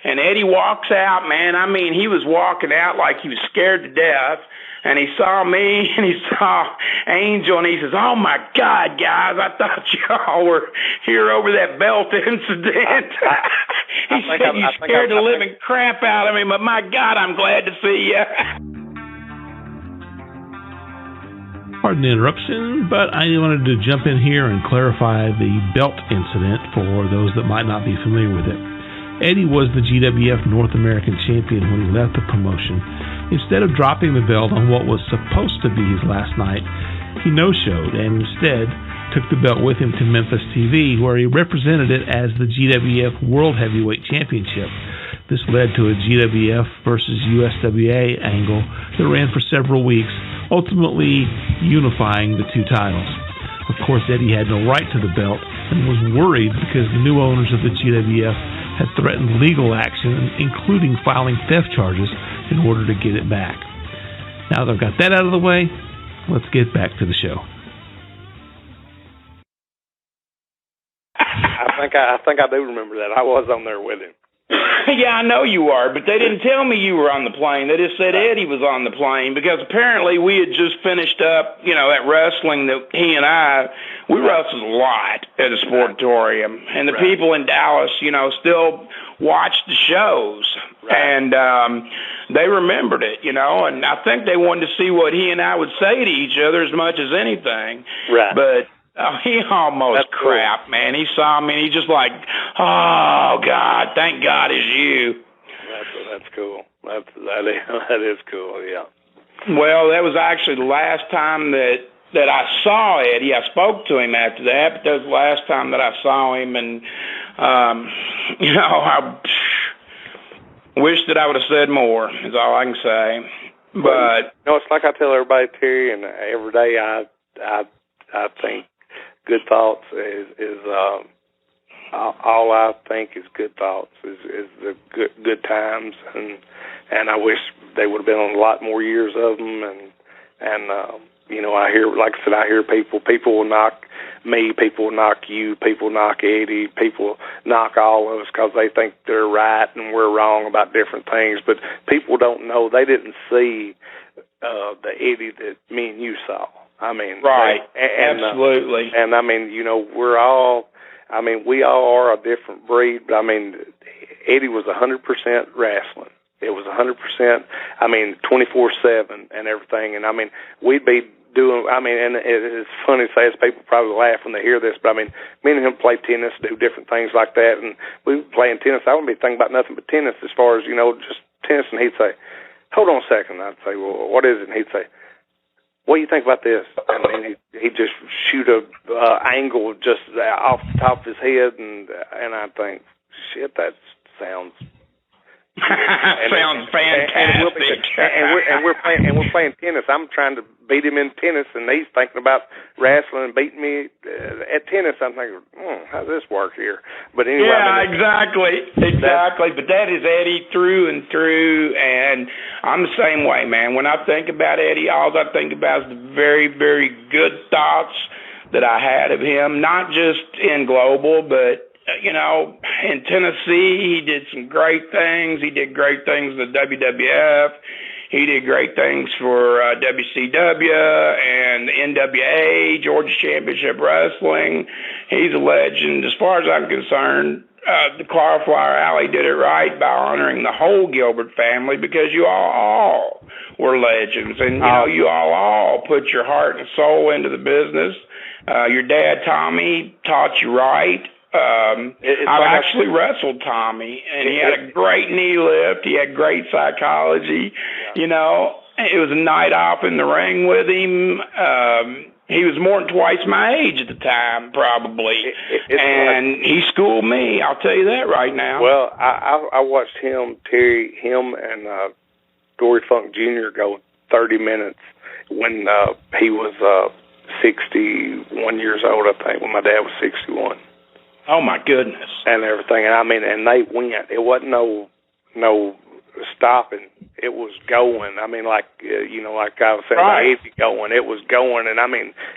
Speaker 4: and Eddie walks out, man. I mean, he was walking out like he was scared to death, and he saw me, and he saw Angel, and he says, oh, my God, guys, I thought y'all were here over that belt incident. He said you scared the living crap out of me, but, my God, I'm glad to see you.
Speaker 1: Pardon the interruption, but I wanted to jump in here and clarify the belt incident for those that might not be familiar with it. Eddie was the GWF North American champion when he left the promotion, Instead of dropping the belt on what was supposed to be his last night, he no-showed and instead took the belt with him to Memphis TV, where he represented it as the GWF World Heavyweight Championship. This led to a GWF versus USWA angle that ran for several weeks, ultimately unifying the two titles. Of course, Eddie had no right to the belt and was worried because the new owners of the GWF had threatened legal action, including filing theft charges, in order to get it back. Now that I've got that out of the way, let's get back to the show.
Speaker 3: I think I do remember that. I was on there with him.
Speaker 4: Yeah, I know you are, but they didn't tell me you were on the plane. They just said Eddie was on the plane because apparently we had just finished up, that wrestling that he and we wrestled a lot at a sportatorium, and the people in Dallas, still watched the shows, and they remembered it, and I think they wanted to see what he and I would say to each other as much as anything.
Speaker 3: Right.
Speaker 4: But he almost crapped, man. He saw me, and he just like, oh, God, thank God it's you.
Speaker 3: That's cool. That is cool, yeah.
Speaker 4: Well, that was actually the last time that I saw Eddie. I spoke to him after that, but that was the last time that I saw him, and, I wish that I would have said more, is all I can say. But
Speaker 3: it's like I tell everybody, Terry, and every day I think good thoughts is all I think is good thoughts is the good times, and I wish they would have been on a lot more years of them, and I hear, like I said, I hear people will knock me, people will knock you, people knock Eddie, people knock all of us because they think they're right and we're wrong about different things, but people don't know, they didn't see the Eddie that me and you saw. I mean,
Speaker 4: right, absolutely.
Speaker 3: And I mean, we all are a different breed, but I mean, Eddie was 100% wrestling. It was 100%, 24/7 and everything. And I mean, we'd be doing, and it's funny to say this, people probably laugh when they hear this, but I mean, me and him play tennis, do different things like that, and we were playing tennis. I wouldn't be thinking about nothing but tennis as far as, just tennis, and he'd say, hold on a second. I'd say, well, what is it? And he'd say, what do you think about this? And he'd just shoot a angle just off the top of his head, and I think, shit, that sounds
Speaker 4: sounds fantastic.
Speaker 3: And we're playing tennis. I'm trying to beat him in tennis, and he's thinking about wrestling and beating me at tennis. I'm thinking, how does this work here? But anyway,
Speaker 4: exactly. But that is Eddie through and through, and I'm the same way, man. When I think about Eddie, all I think about is the very, very good thoughts that I had of him, not just in global, but in Tennessee, he did some great things. He did great things with the WWF. He did great things for WCW and the NWA, Georgia Championship Wrestling. He's a legend. As far as I'm concerned, the Clawflower Alley did it right by honoring the whole Gilbert family, because you all were legends. And, you all put your heart and soul into the business. Your dad, Tommy, taught you right. I've actually wrestled Tommy, and he had a great knee lift. He had great psychology. It was a night off in the ring with him. He was more than twice my age at the time, probably. And he schooled me, I'll tell you that right now.
Speaker 3: Well, I watched him and Dory Funk Jr. go 30 minutes when he was 61 years old, I think, when my dad was 61.
Speaker 4: Oh, my goodness.
Speaker 3: And everything. And and they went. It wasn't no stopping. It was going. Like I was saying,
Speaker 4: right.
Speaker 3: Easy going. It was going. And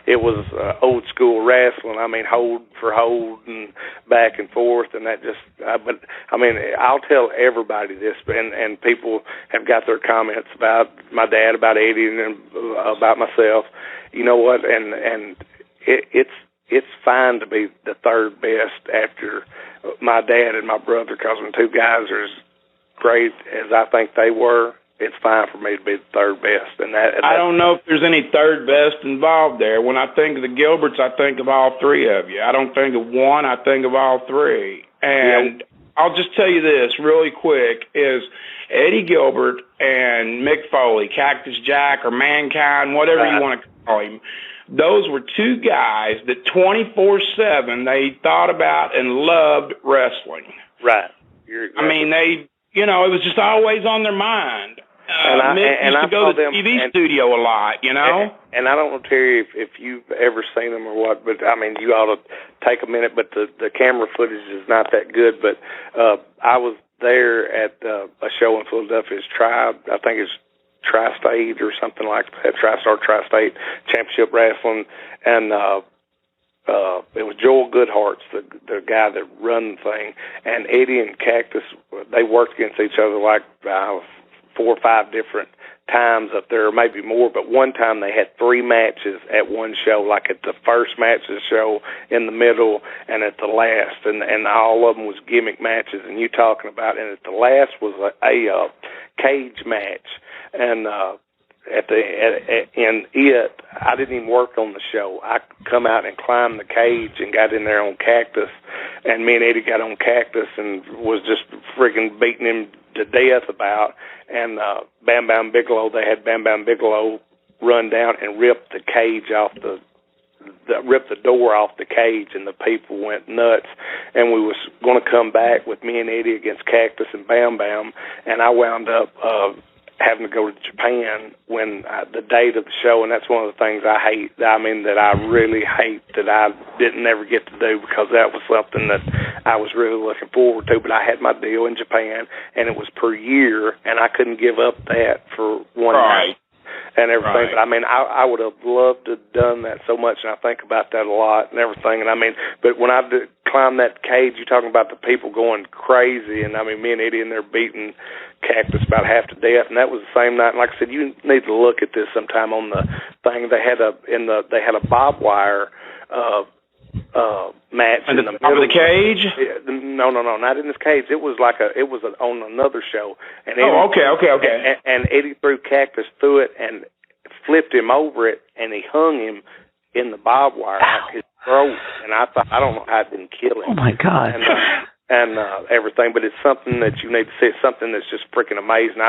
Speaker 3: it was old school wrestling. Hold for hold and back and forth. And that just, but I'll tell everybody this, and people have got their comments about my dad, about Eddie, and about myself. You know what? And it's fine to be the third best after my dad and my brother, because when two guys are as great as I think they were, it's fine for me to be the third best. And I
Speaker 4: don't know if there's any third best involved there. When I think of the Gilberts, I think of all three of you. I don't think of one, I think of all three. And I'll just tell you this really quick, is Eddie Gilbert and Mick Foley, Cactus Jack or Mankind, whatever you want to call him, those were two guys that 24/7 they thought about and loved wrestling.
Speaker 3: Right.
Speaker 4: I mean, they, it was just always on their mind. Mick used to go to the TV studio a lot,
Speaker 3: And I don't know, Terry, if you've ever seen them or what, but, I mean, you ought to take a minute, but the camera footage is not that good. But I was there at a show in Philadelphia. It's I think it's Tri-State or something like that, Tri-State Championship Wrestling, and it was Joel Goodhart's the guy that run the thing, and Eddie and Cactus, they worked against each other like 4 or 5 different times up there, or maybe more, but one time they had 3 matches at one show, like at the first match of the show, in the middle, and at the last, and all of them was gimmick matches, and you talking about, and at the last was a cage match, and I didn't even work on the show. I come out and climbed the cage and got in there on Cactus, and me and Eddie got on Cactus and was just freaking beating him to death about, and Bam Bam Bigelow, they had Bam Bam Bigelow run down and rip the cage off ripped the door off the cage, and the people went nuts, and we was going to come back with me and Eddie against Cactus and Bam Bam, and I wound up having to go to Japan when the date of the show, and that's one of the things I hate. I mean, that I really hate that I didn't ever get to do, because that was something that I was really looking forward to. But I had my deal in Japan, and it was per year, and I couldn't give up that for one night and everything. Right. But I mean, I would have loved to have done that so much, and I think about that a lot and everything. And I mean, but when I climbed that cage, you're talking about the people going crazy, and I mean, me and Eddie in there beating Cactus about half to death, and that was the same night. And like I said, you need to look at this sometime on the thing. They had a barbed wire match in the middle
Speaker 4: of the cage.
Speaker 3: No, not in this cage. It was on another show. And
Speaker 4: okay.
Speaker 3: And Eddie threw Cactus through it and flipped him over it, and he hung him in the barbed wire, like his throat. And I thought, I don't know how it didn't kill him.
Speaker 2: Oh my God.
Speaker 3: And everything, but it's something that you need to see. It's something that's just freaking amazing.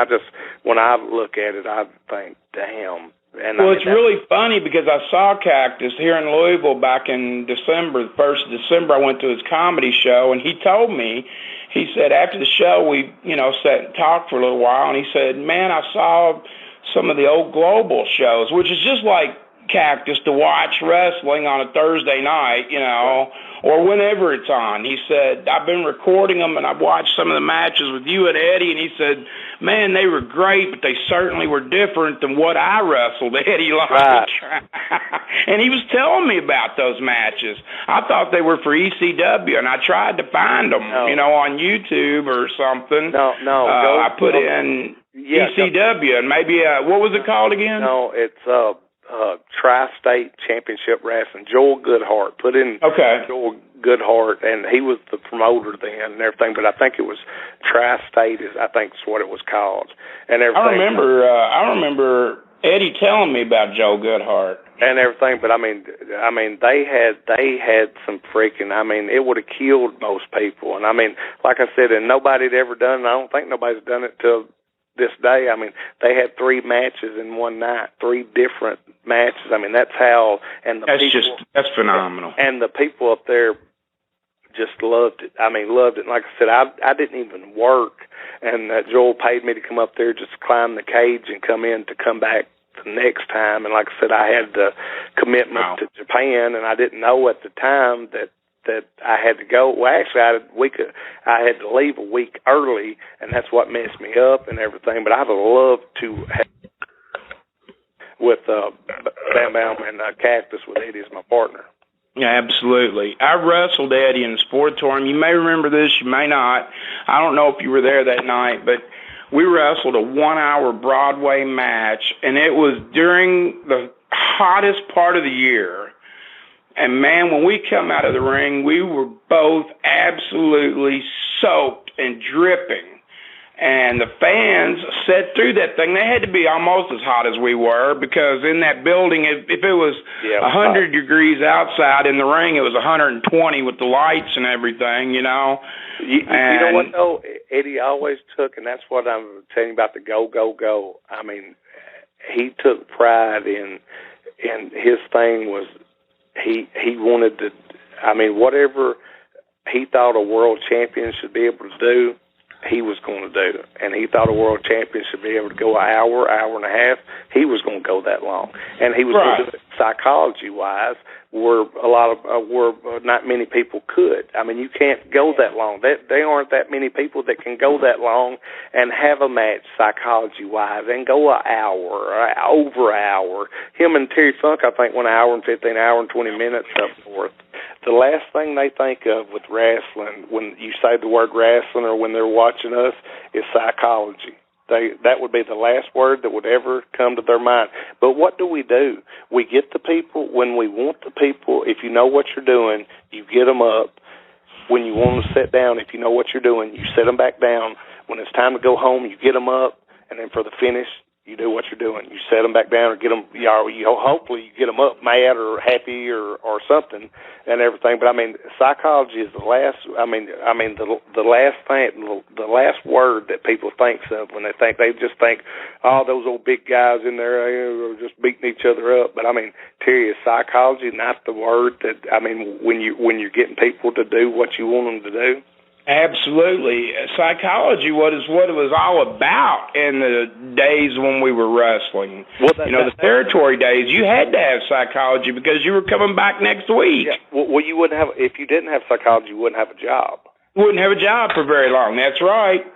Speaker 3: When I look at it, I think, damn. And
Speaker 4: it's really funny, because I saw Cactus here in Louisville back in December, the 1st of December. I went to his comedy show, and he told me, he said, after the show, we, sat and talked for a little while, and he said, man, I saw some of the old Global shows, which is just like Cactus to watch wrestling on a Thursday night, or whenever it's on. He said, I've been recording them, and I've watched some of the matches with you and Eddie, and he said, man, they were great, but they certainly were different than what I wrestled Eddie Lawler. Right. And he was telling me about those matches. I thought they were for ECW, and I tried to find them, on YouTube or something. I put in ECW, and maybe, what was it called again?
Speaker 3: No, it's Tri-State Championship Wrestling. Joel Goodhart. Put in Joel Goodhart, and he was the promoter then and everything. But I think it was Tri-State. I think is what it was called. And everything.
Speaker 4: I remember Eddie telling me about Joel Goodhart
Speaker 3: and everything. But I mean, they had some freaking. I mean, it would have killed most people. And I mean, like I said, and nobody had ever done it. I don't think nobody's done it till this day. I mean, they had 3 matches in one night, 3 different matches. I mean, that's how. And
Speaker 4: that's phenomenal.
Speaker 3: And the people up there just loved it. I mean, loved it. And like I said, I didn't even work, and Joel paid me to come up there, just climb the cage and come back the next time. And like I said, I had the commitment to Japan, and I didn't know at the time that I had to go. Well, actually, I had to leave a week early, and that's what messed me up and everything. But I'd love to have with Bam Bam and Cactus with Eddie as my partner.
Speaker 4: Yeah, absolutely. I wrestled Eddie in the Sportatorium. You may remember this, you may not. I don't know if you were there that night, but we wrestled a 1-hour Broadway match, and it was during the hottest part of the year. And, man, when we come out of the ring, we were both absolutely soaked and dripping. And the fans sat through that thing. They had to be almost as hot as we were, because in that building, if it was 100 degrees outside, in the ring it was 120 with the lights and everything, you know.
Speaker 3: You know what, though? Eddie always took, and that's what I'm telling you about the go, go, go. I mean, he took pride in his thing was he wanted to, I mean, whatever he thought a world champion should be able to do, he was going to do. And he thought a world champion should be able to go an hour, hour and a half. He was going to go that long. And he was going to do it psychology-wise, where not many people could. I mean, you can't go that long. There aren't that many people that can go that long and have a match psychology-wise and go an hour or over an hour. Him and Terry Funk, I think, went an hour and 15, hour and 20 minutes up forth. The last thing they think of with wrestling, when you say the word wrestling or when they're watching us, is psychology. That would be the last word that would ever come to their mind. But what do? We get the people when we want the people. If you know what you're doing, you get them up. When you want them to sit down, if you know what you're doing, you sit them back down. When it's time to go home, you get them up. And then for the finish, you do what you're doing. You set them back down or get them, hopefully you get them up mad or happy or something and everything. But I mean, psychology is the last, the last thing, the last word that people think of when they just think, oh, those old big guys in there are just beating each other up. But I mean, Terry, is psychology not the word that, I mean, when you're getting people to do what you want them to do?
Speaker 4: Absolutely. Psychology was what it was all about in the days when we were wrestling. Well, the territory days, you had to have psychology because you were coming back next week.
Speaker 3: Yeah. Well, you wouldn't have, if you didn't have psychology, you wouldn't have a job.
Speaker 4: Wouldn't have a job for very long. That's right.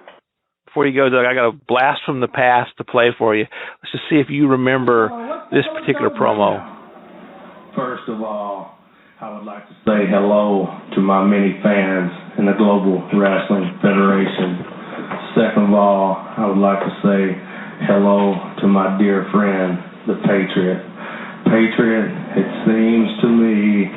Speaker 2: Before you go, Doug, I got a blast from the past to play for you. Let's just see if you remember this particular promo.
Speaker 7: First of all, I would like to say hello to my many fans in the Global Wrestling Federation. Second of all, I would like to say hello to my dear friend, the Patriot. Patriot, it seems to me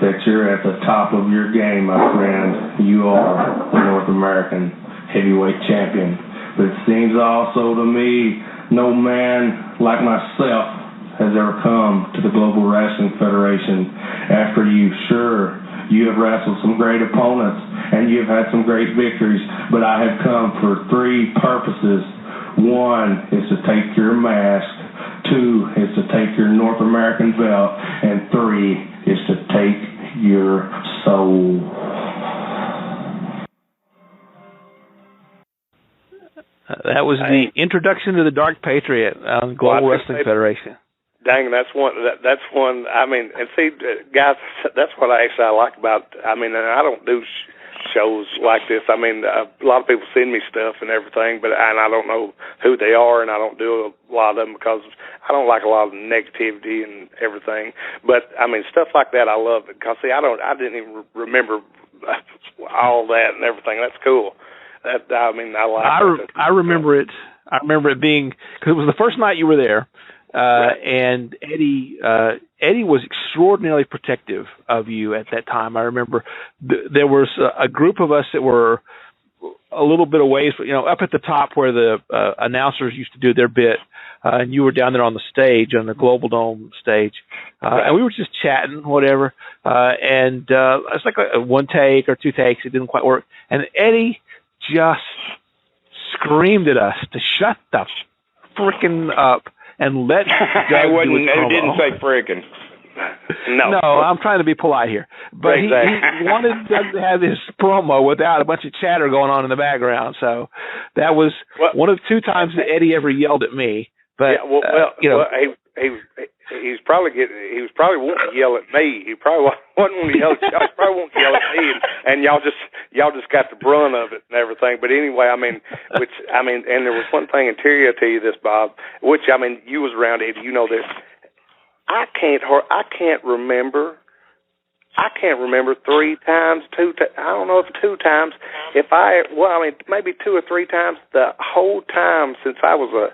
Speaker 7: that you're at the top of your game, my friend. You are the North American heavyweight champion. But it seems also to me, no man like myself has ever come to the Global Wrestling Federation after you. Sure, you have wrestled some great opponents and you have had some great victories, but I have come for three purposes. One is to take your mask, two is to take your North American belt, and three is to take your soul.
Speaker 2: That was the introduction to the Dark Patriot on the Global Wrestling Federation.
Speaker 3: Dang, that's one. I mean, and see, guys, that's what I like about. I mean, and I don't do shows like this. I mean, a lot of people send me stuff and everything, and I don't know who they are, and I don't do a lot of them because I don't like a lot of negativity and everything. But I mean, stuff like that, I love it because see, I didn't even remember all that and everything. That's cool. I like.
Speaker 2: I remember it. I remember it being because it was the first night you were there. And Eddie was extraordinarily protective of you at that time. I remember there was a group of us that were a little bit away, up at the top where the announcers used to do their bit, and you were down there on the stage, on the Global Dome stage, and we were just chatting, whatever, and it's like a one take or two takes. It didn't quite work, and Eddie just screamed at us to shut the frickin' up. And let Doug do his promo.
Speaker 4: It didn't say frickin'.
Speaker 3: No,
Speaker 2: I'm trying to be polite here. But he wanted Doug to have his promo without a bunch of chatter going on in the background. So that was one of the two times that Eddie ever yelled at me. But
Speaker 3: he was probably wanting to yell at me. He probably wasn't wanting to yell at y'all. He probably wanted to yell at me, and y'all just got the brunt of it and everything. But anyway, and there was one thing, and Terry, I'll tell you this, Bob, which you was around, Eddie, you know this. I can't remember 3 times, I don't know if 2 times, maybe 2 or 3 times the whole time since I was a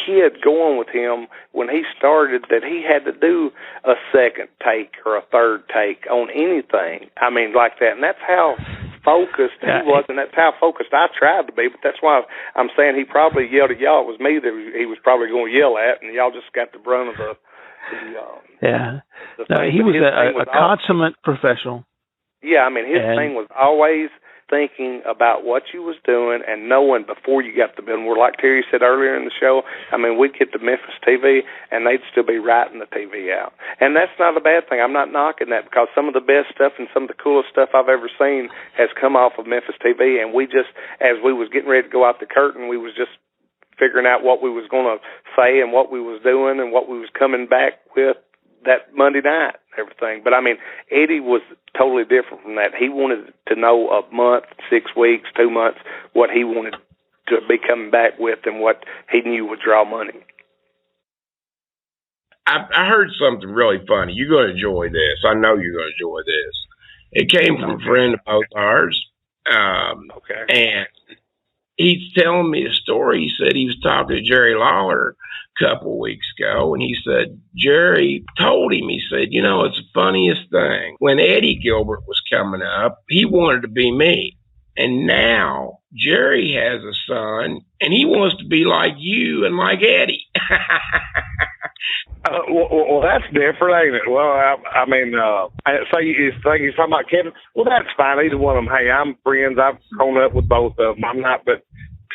Speaker 3: kid going with him when he started that he had to do a second take or a third take on anything. I mean, like that. And that's how focused. He wasn't. That's how focused I tried to be. But that's why I'm saying he probably yelled at y'all. It was me that he was probably going to yell at, and y'all just got the brunt of the
Speaker 2: No, he was a consummate professional.
Speaker 3: Yeah, I mean, his thing was always thinking about what you was doing and knowing before you got to the building. Where, like Terry said earlier in the show, I mean, we'd get to Memphis TV, and they'd still be writing the TV out. And that's not a bad thing. I'm not knocking that, because some of the best stuff and some of the coolest stuff I've ever seen has come off of Memphis TV, and we just, as we was getting ready to go out the curtain, we was just figuring out what we was going to say and what we was doing and what we was coming back with that Monday night, everything. But I mean, Eddie was totally different from that. He wanted to know a month, 6 weeks, 2 months, what he wanted to be coming back with and what he knew would draw money.
Speaker 8: I heard something really funny. You're going to enjoy this. I know you're going to enjoy this. It came from a friend of both ours. And he's telling me a story. He said he was talking to Jerry Lawler a couple of weeks ago, and he said Jerry told him, he said, you know, it's the funniest thing. When Eddie Gilbert was coming up, he wanted to be me. And now Jerry has a son, and he wants to be like you and like Eddie.
Speaker 9: Well, that's different, ain't it? Well, I mean, say you're talking about Kevin. Well, that's fine. Either one of them. Hey, I'm friends. I've grown up with both of them. I'm not but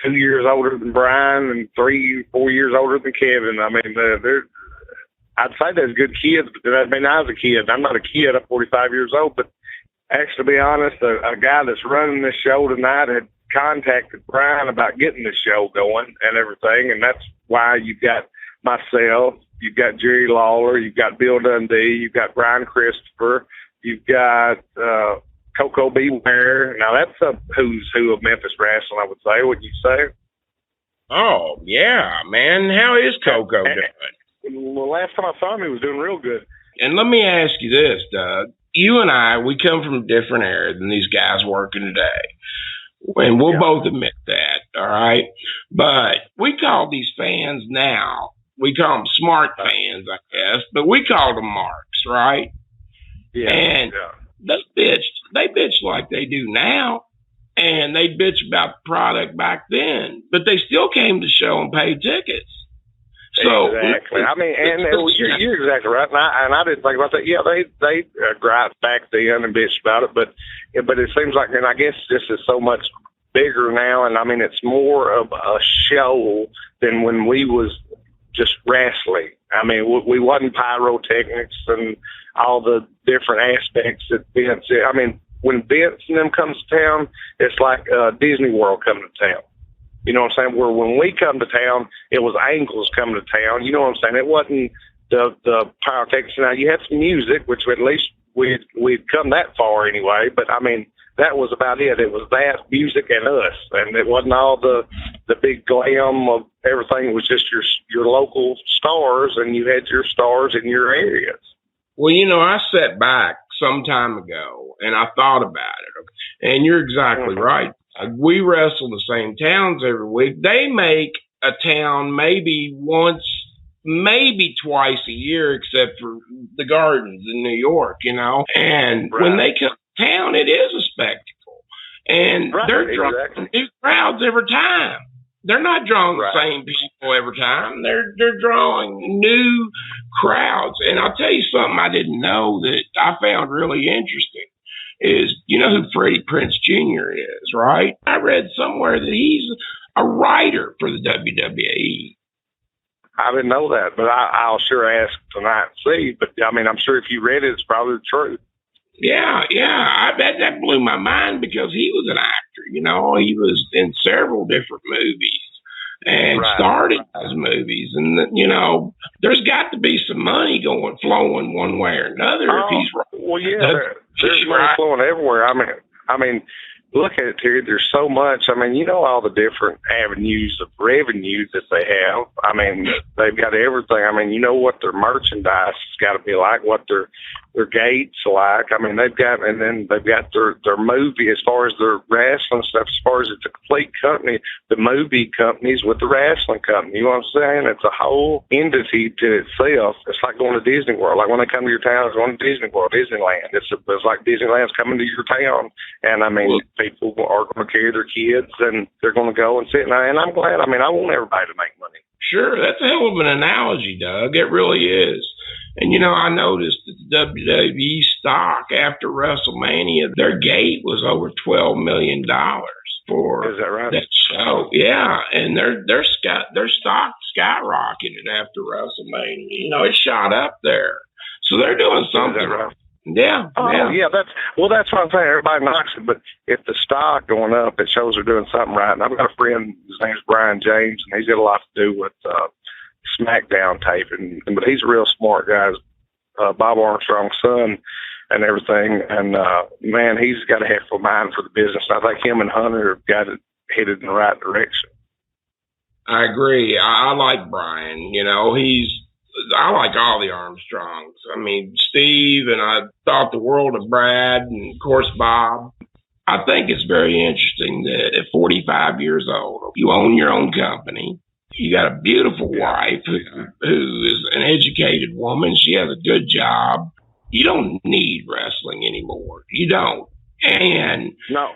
Speaker 9: 2 years older than Brian and 3, 4 years older than Kevin. I mean, I'd say they're good kids, but I mean, I was a kid. I'm not a kid. I'm 45 years old. But actually, to be honest, a guy that's running this show tonight had contacted Brian about getting the show going and everything, and that's why you've got myself, you've got Jerry Lawler, you've got Bill Dundee, you've got Brian Christopher, you've got Coco Beware. Now, that's a who's who of Memphis wrestling, I would say. Wouldn't you say?
Speaker 8: Oh, yeah, man. How is Coco doing?
Speaker 9: Well, last time I saw him, he was doing real good.
Speaker 8: And let me ask you this, Doug. You and I, we come from a different era than these guys working today. And we'll both admit that, all right? But we call these fans now, we call them smart fans, I guess, but we call them marks, right?
Speaker 9: Yeah.
Speaker 8: And they bitch like they do now, and they bitch about the product back then, but they still came to the show and paid tickets. So
Speaker 9: exactly. I mean, and you're exactly right. And I didn't think about that. Yeah, they griped back then and bitched about it, but it seems like, and I guess this is so much bigger now, and I mean, it's more of a show than when we was just wrestling. I mean, we wasn't pyrotechnics and all the different aspects that Vince. I mean, when Vince and them comes to town, it's like Disney World coming to town. You know what I'm saying? Where when we come to town, it was Angles coming to town. You know what I'm saying? It wasn't the pyrotechnics. Now, you had some music, which at least we'd come that far anyway. But, I mean, that was about it. It was that, music, and us. And it wasn't all the big glam of everything. It was just your local stars, and you had your stars in your areas.
Speaker 8: Well, you know, I sat back some time ago, and I thought about it. And you're exactly right. We wrestle the same towns every week. They make a town maybe once, maybe twice a year, except for the Gardens in New York, you know. And when they come to town, it is a spectacle. And they're drawing new crowds every time. They're not drawing the same people every time. They're drawing new crowds. And I'll tell you something I didn't know that I found really interesting. Is, you know who Freddie Prinze Jr. is, right? I read somewhere that he's a writer for the WWE.
Speaker 9: I didn't know that, but I'll sure ask tonight and see. But, I mean, I'm sure if you read it, it's probably the truth.
Speaker 8: Yeah. I bet that blew my mind because he was an actor, you know. He was in several different movies and starred in those movies. And, you know, there's got to be some money flowing one way or another if he's right.
Speaker 9: Well, yeah, there's money flowing everywhere. I mean, look at it, Terry, there's so much. I mean, you know, all the different avenues of revenue that they have. I mean, they've got everything. I mean, you know what their merchandise has got to be like, what their gates like. I mean, and then they've got their movie, as far as their wrestling stuff, as far as it's a complete company, the movie companies with the wrestling company. You know what I'm saying? It's a whole entity to itself. It's like going to Disney World. Like when they come to your town, it's going to Disney World, Disneyland. It's like Disneyland's coming to your town. And I mean, people are going to carry their kids and they're going to go and sit. And I'm glad. I mean, I want everybody to make money.
Speaker 8: Sure. That's a hell of an analogy, Doug. It really is. And, you know, I noticed that the WWE stock after WrestleMania, their gate was over $12 million for
Speaker 9: Is that right?
Speaker 8: that show. Yeah. And their stock skyrocketed after WrestleMania. You know, it shot up there. So they're doing something.
Speaker 9: Is that right?
Speaker 8: Yeah.
Speaker 9: Oh, yeah. That's what I'm saying. Everybody knocks it, but if the stock going up, it shows they're doing something right. And I've got a friend, his name's Brian James, and he's got a lot to do with SmackDown taping. But he's a real smart guy. Bob Armstrong's son and everything. And, man, he's got a heck of a mind for the business. I think him and Hunter have got it headed in the right direction.
Speaker 8: I agree. I like Brian. You know, I like all the Armstrongs. I mean, Steve, and I thought the world of Brad, and of course, Bob. I think it's very interesting that at 45 years old, you own your own company. You got a beautiful wife who is an educated woman. She has a good job. You don't need wrestling anymore. You don't. And
Speaker 9: no.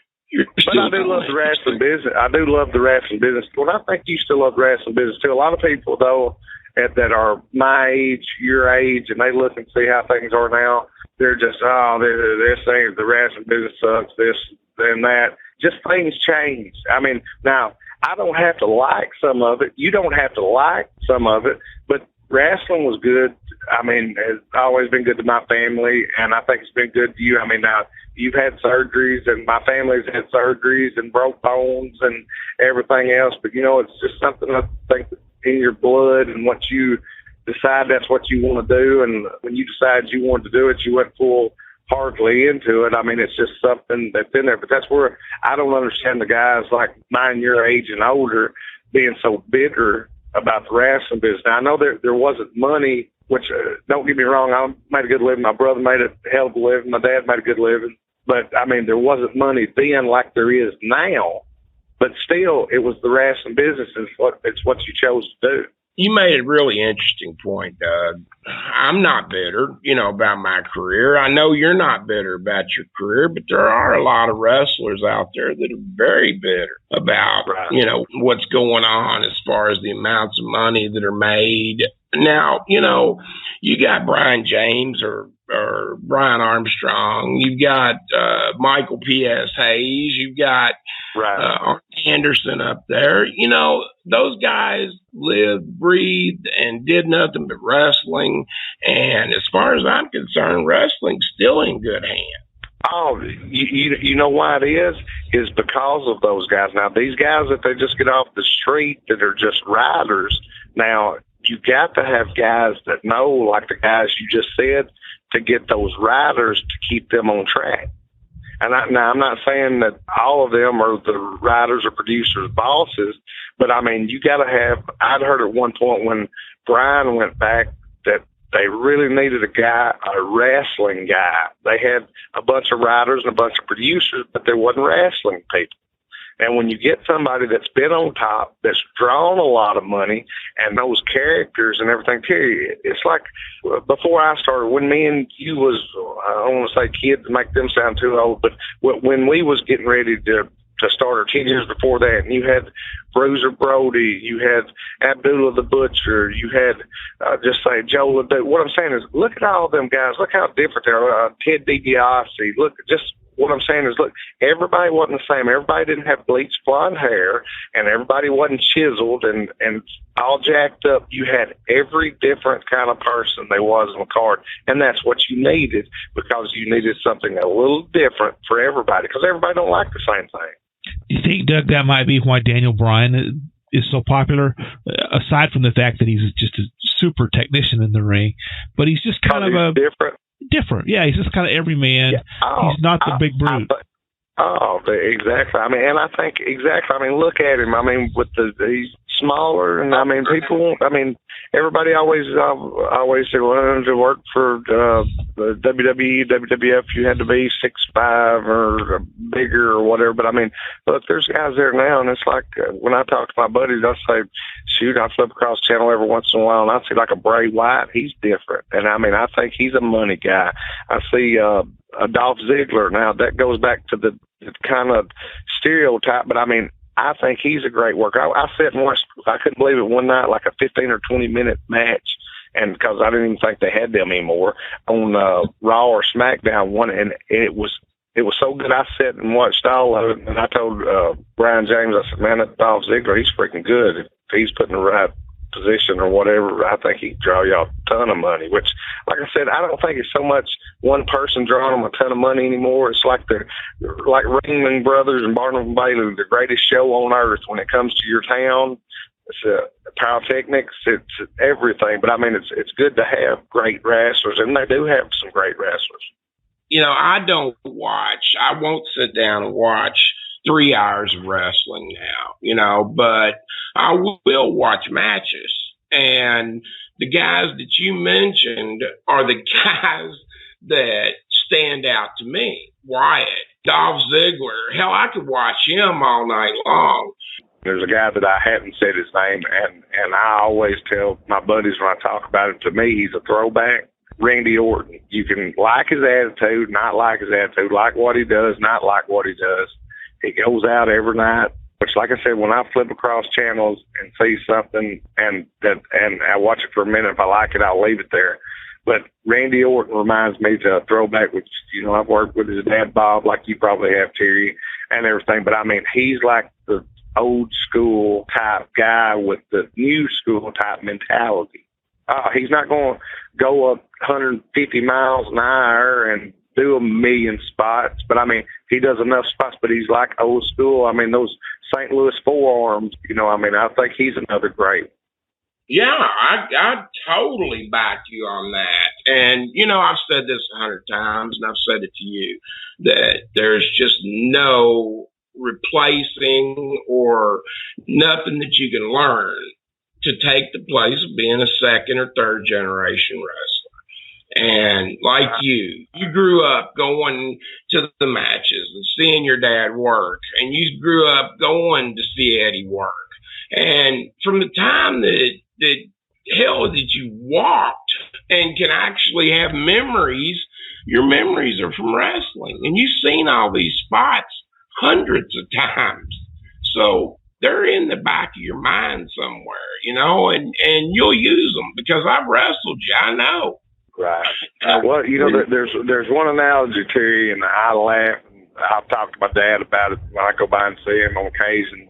Speaker 9: But I do love the wrestling business. I do love the wrestling business. Well, I think you still love the wrestling business too. A lot of people, though, that are my age, your age, and they look and see how things are now, they're just, they're saying the wrestling business sucks, this and that. Just things change. I mean, now, I don't have to like some of it. You don't have to like some of it, but wrestling was good. I mean, it's always been good to my family, and I think it's been good to you. I mean, now, you've had surgeries, and my family's had surgeries and broke bones and everything else, but, you know, it's just something I think in your blood, and once you decide that's what you want to do, and when you decide you wanted to do it, you went full-heartedly into it. I mean, it's just something that's in there, but that's where I don't understand the guys like mine, your age and older, being so bitter about the wrestling business. Now, I know there wasn't money, which, don't get me wrong, I made a good living. My brother made a hell of a living. My dad made a good living. But, I mean, there wasn't money then like there is now. But still, it was the wrestling business. It's what you chose to do.
Speaker 8: You made a really interesting point, Doug. I'm not bitter, you know, about my career. I know you're not bitter about your career, but there are a lot of wrestlers out there that are very bitter about, you know, what's going on as far as the amounts of money that are made. Now, you know, you got Brian James or Brian Armstrong. You've got Michael P.S. Hayes. You've got Arn Anderson up there. You know, those guys lived, breathed, and did nothing but wrestling. And as far as I'm concerned, wrestling's still in good hands.
Speaker 9: Oh, you know why it is? Is because of those guys. Now, these guys that they just get off the street that are just riders, now, you got to have guys that know, like the guys you just said, to get those riders to keep them on track. And now, I'm not saying that all of them are the riders or producers, bosses, but I mean, you got to have, I'd heard at one point when Brian went back that they really needed a wrestling guy. They had a bunch of writers and a bunch of producers, but there wasn't wrestling people. And when you get somebody that's been on top, that's drawn a lot of money, and those characters and everything, period, it's like before I started, when me and you was, I don't want to say kids to make them sound too old, but when we was getting ready to start, or 10 years before that, and you had Bruiser Brody, you had Abdullah the Butcher, you had just say Joe LeDoux. What I'm saying is, look at all them guys. Look how different they are. Ted DiBiase. Look, just what I'm saying is, look, everybody wasn't the same. Everybody didn't have bleached blonde hair, and everybody wasn't chiseled and all jacked up. You had every different kind of person there was on the card, and that's what you needed, because you needed something a little different for everybody, because everybody don't like the same thing.
Speaker 1: You think, Doug, that might be why Daniel Bryan is so popular, aside from the fact that he's just a super technician in the ring, but he's just kind of
Speaker 9: different.
Speaker 1: Yeah, he's just kind of every man. Yeah. He's not the big brute.
Speaker 9: Oh, exactly. I mean, and I think exactly. I mean, look at him. I mean, with he's smaller, and I mean, people. I mean, everybody always said, well, to work for the WWE, WWF, you had to be 6'5" or bigger or whatever. But I mean, look, there's guys there now, and it's like when I talk to my buddies, I say, shoot, I flip across the channel every once in a while, and I see like a Bray Wyatt. He's different, and I mean, I think he's a money guy. I see a Dolph Ziggler. Now that goes back to the kind of stereotype, but I mean, I think he's a great worker. I sat and watched, I couldn't believe it, one night, like a 15 or 20 minute match, and because I didn't even think they had them anymore, on Raw or SmackDown one, and it was so good. I sat and watched all of it, and I told Brian James, I said, man, that Dolph Ziggler, he's freaking good. If he's put in the right position or whatever, I think he'd draw y'all a ton of money, which, like I said, I don't think it's so much one person drawing them a ton of money anymore. It's like like Ringling Brothers and Barnum and Bailey, the greatest show on earth when it comes to your town. It's pyrotechnics, it's everything. But I mean, it's good to have great wrestlers, and they do have some great wrestlers.
Speaker 8: You know, I won't sit down and watch 3 hours of wrestling now, you know, but I will watch matches. And the guys that you mentioned are the guys that stand out to me. Wyatt, Dolph Ziggler, hell, I could watch him all night long.
Speaker 9: There's a guy that I haven't said his name, and I always tell my buddies when I talk about him, to me, he's a throwback. Randy Orton. You can like his attitude, not like his attitude, like what he does, not like what he does. He goes out every night, which, like I said, when I flip across channels and see something and I watch it for a minute, if I like it, I'll leave it there. But Randy Orton reminds me to a throwback, which, you know, I've worked with his dad, Bob, like you probably have, Terry, and everything. But, I mean, he's like the old school type guy with the new school type mentality. He's not going to go up 150 miles an hour and do 1,000,000 spots, but I mean, he does enough spots, but he's like old school. I mean, those St. Louis forearms, you know, I mean, I think he's another great.
Speaker 8: Yeah, I totally back you on that. And, you know, I've said this 100 times, and I've said it to you, that there's just no replacing or nothing that you can learn to take the place of being a second or third generation wrestler. And like you grew up going to the matches and seeing your dad work, and you grew up going to see Eddie work. And from the time that you walked and can actually have memories, your memories are from wrestling. And you've seen all these spots hundreds of times. So they're in the back of your mind somewhere, you know, and you'll use them because I've wrestled you. I know.
Speaker 9: Right. Well, you know, there's one analogy, Terry, and I laugh. I've talked to my dad about it when I go by and see him on occasion.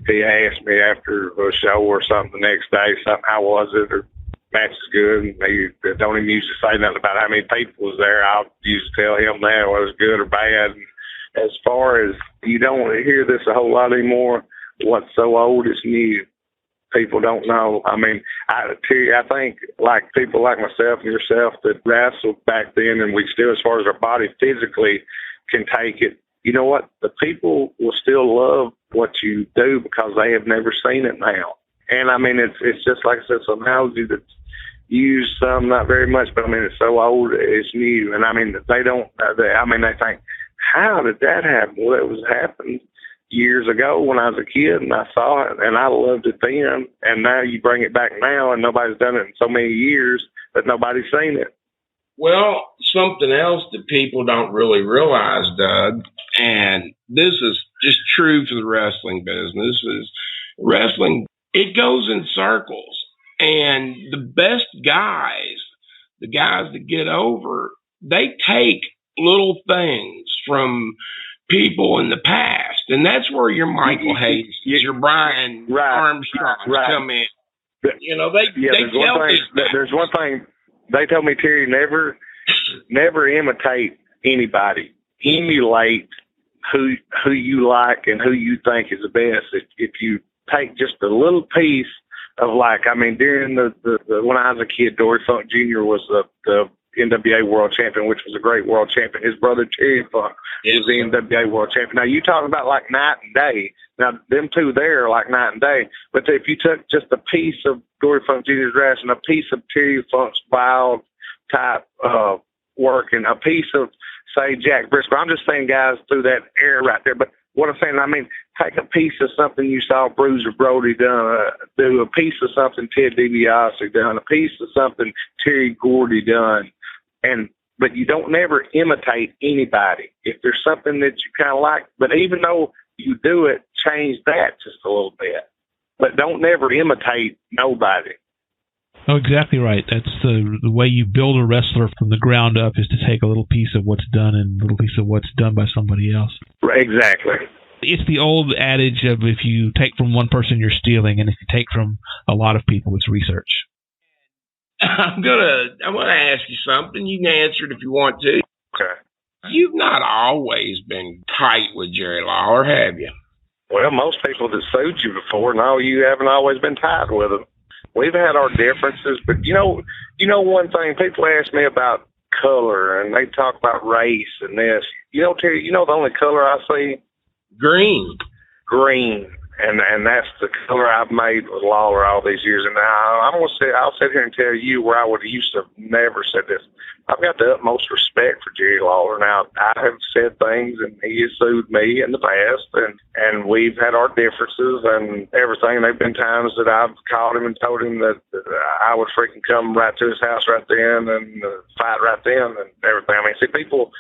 Speaker 9: He asked me after a show or something the next day, how was it, or match is good, and they don't even usually say nothing about how many people was there. I'll usually tell him that, whether it's good or bad. And as far as, you don't hear this a whole lot anymore, what's so old is new. People don't know. I mean, I think like people like myself and yourself that wrestled back then, and we still, as far as our body physically can take it, you know what? The people will still love what you do because they have never seen it now. And I mean, it's just like I said, some analogy that's used some, not very much, but I mean, it's so old, it's new. And I mean, they think, how did that happen? Well, it was happened years ago when I was a kid, and I saw it, and I loved it then. And now you bring it back now, and nobody's done it in so many years that nobody's seen it.
Speaker 8: Well, something else that people don't really realize, Doug, and this is just true for the wrestling business, is wrestling, it goes in circles. And the best guys, the guys that get over, they take little things from people in the past. And that's where your Michael Hayes, your Brian Armstrongs come in. You know,
Speaker 9: there's one thing. They told me, Terry, never imitate anybody. Emulate who you like and who you think is the best. If you take just a little piece of, like, I mean, during the when I was a kid, Dory Funk Jr. was the NWA world champion, which was a great world champion. His brother Terry Funk was the NWA world champion. Now, you talk about like night and day. Now, them two there are like night and day. But if you took just a piece of Dory Funk Jr.'s dress and a piece of Terry Funk's wild type work and a piece of, say, Jack Briscoe, I'm just saying guys through that era right there. But what I'm saying, I mean, take a piece of something you saw Bruiser Brody do a piece of something Ted DiBiase done, a piece of something Terry Gordy done, but you don't never imitate anybody. If there's something that you kind of like, but even though you do it, change that just a little bit. But don't never imitate nobody.
Speaker 1: Oh, exactly right. That's the way you build a wrestler from the ground up, is to take a little piece of what's done and a little piece of what's done by somebody else.
Speaker 9: Exactly.
Speaker 1: It's the old adage of if you take from one person, you're stealing, and if you take from a lot of people, it's research.
Speaker 8: I'm gonna ask you something. You can answer it if you want to.
Speaker 9: Okay.
Speaker 8: You've not always been tight with Jerry Lawler, have you?
Speaker 9: Well, most people that sued you before, no, you haven't always been tight with them. We've had our differences, but you know one thing, people ask me about color and they talk about race and this. Terry, the only color I see?
Speaker 8: Green.
Speaker 9: And that's the color I've made with Lawler all these years. And now I'll sit here and tell you where I would have used to have never said this. I've got the utmost respect for Jerry Lawler. Now, I have said things, and he has sued me in the past, and we've had our differences and everything. There have been times that I've called him and told him that I would freaking come right to his house right then and fight right then and everything. I mean, see, people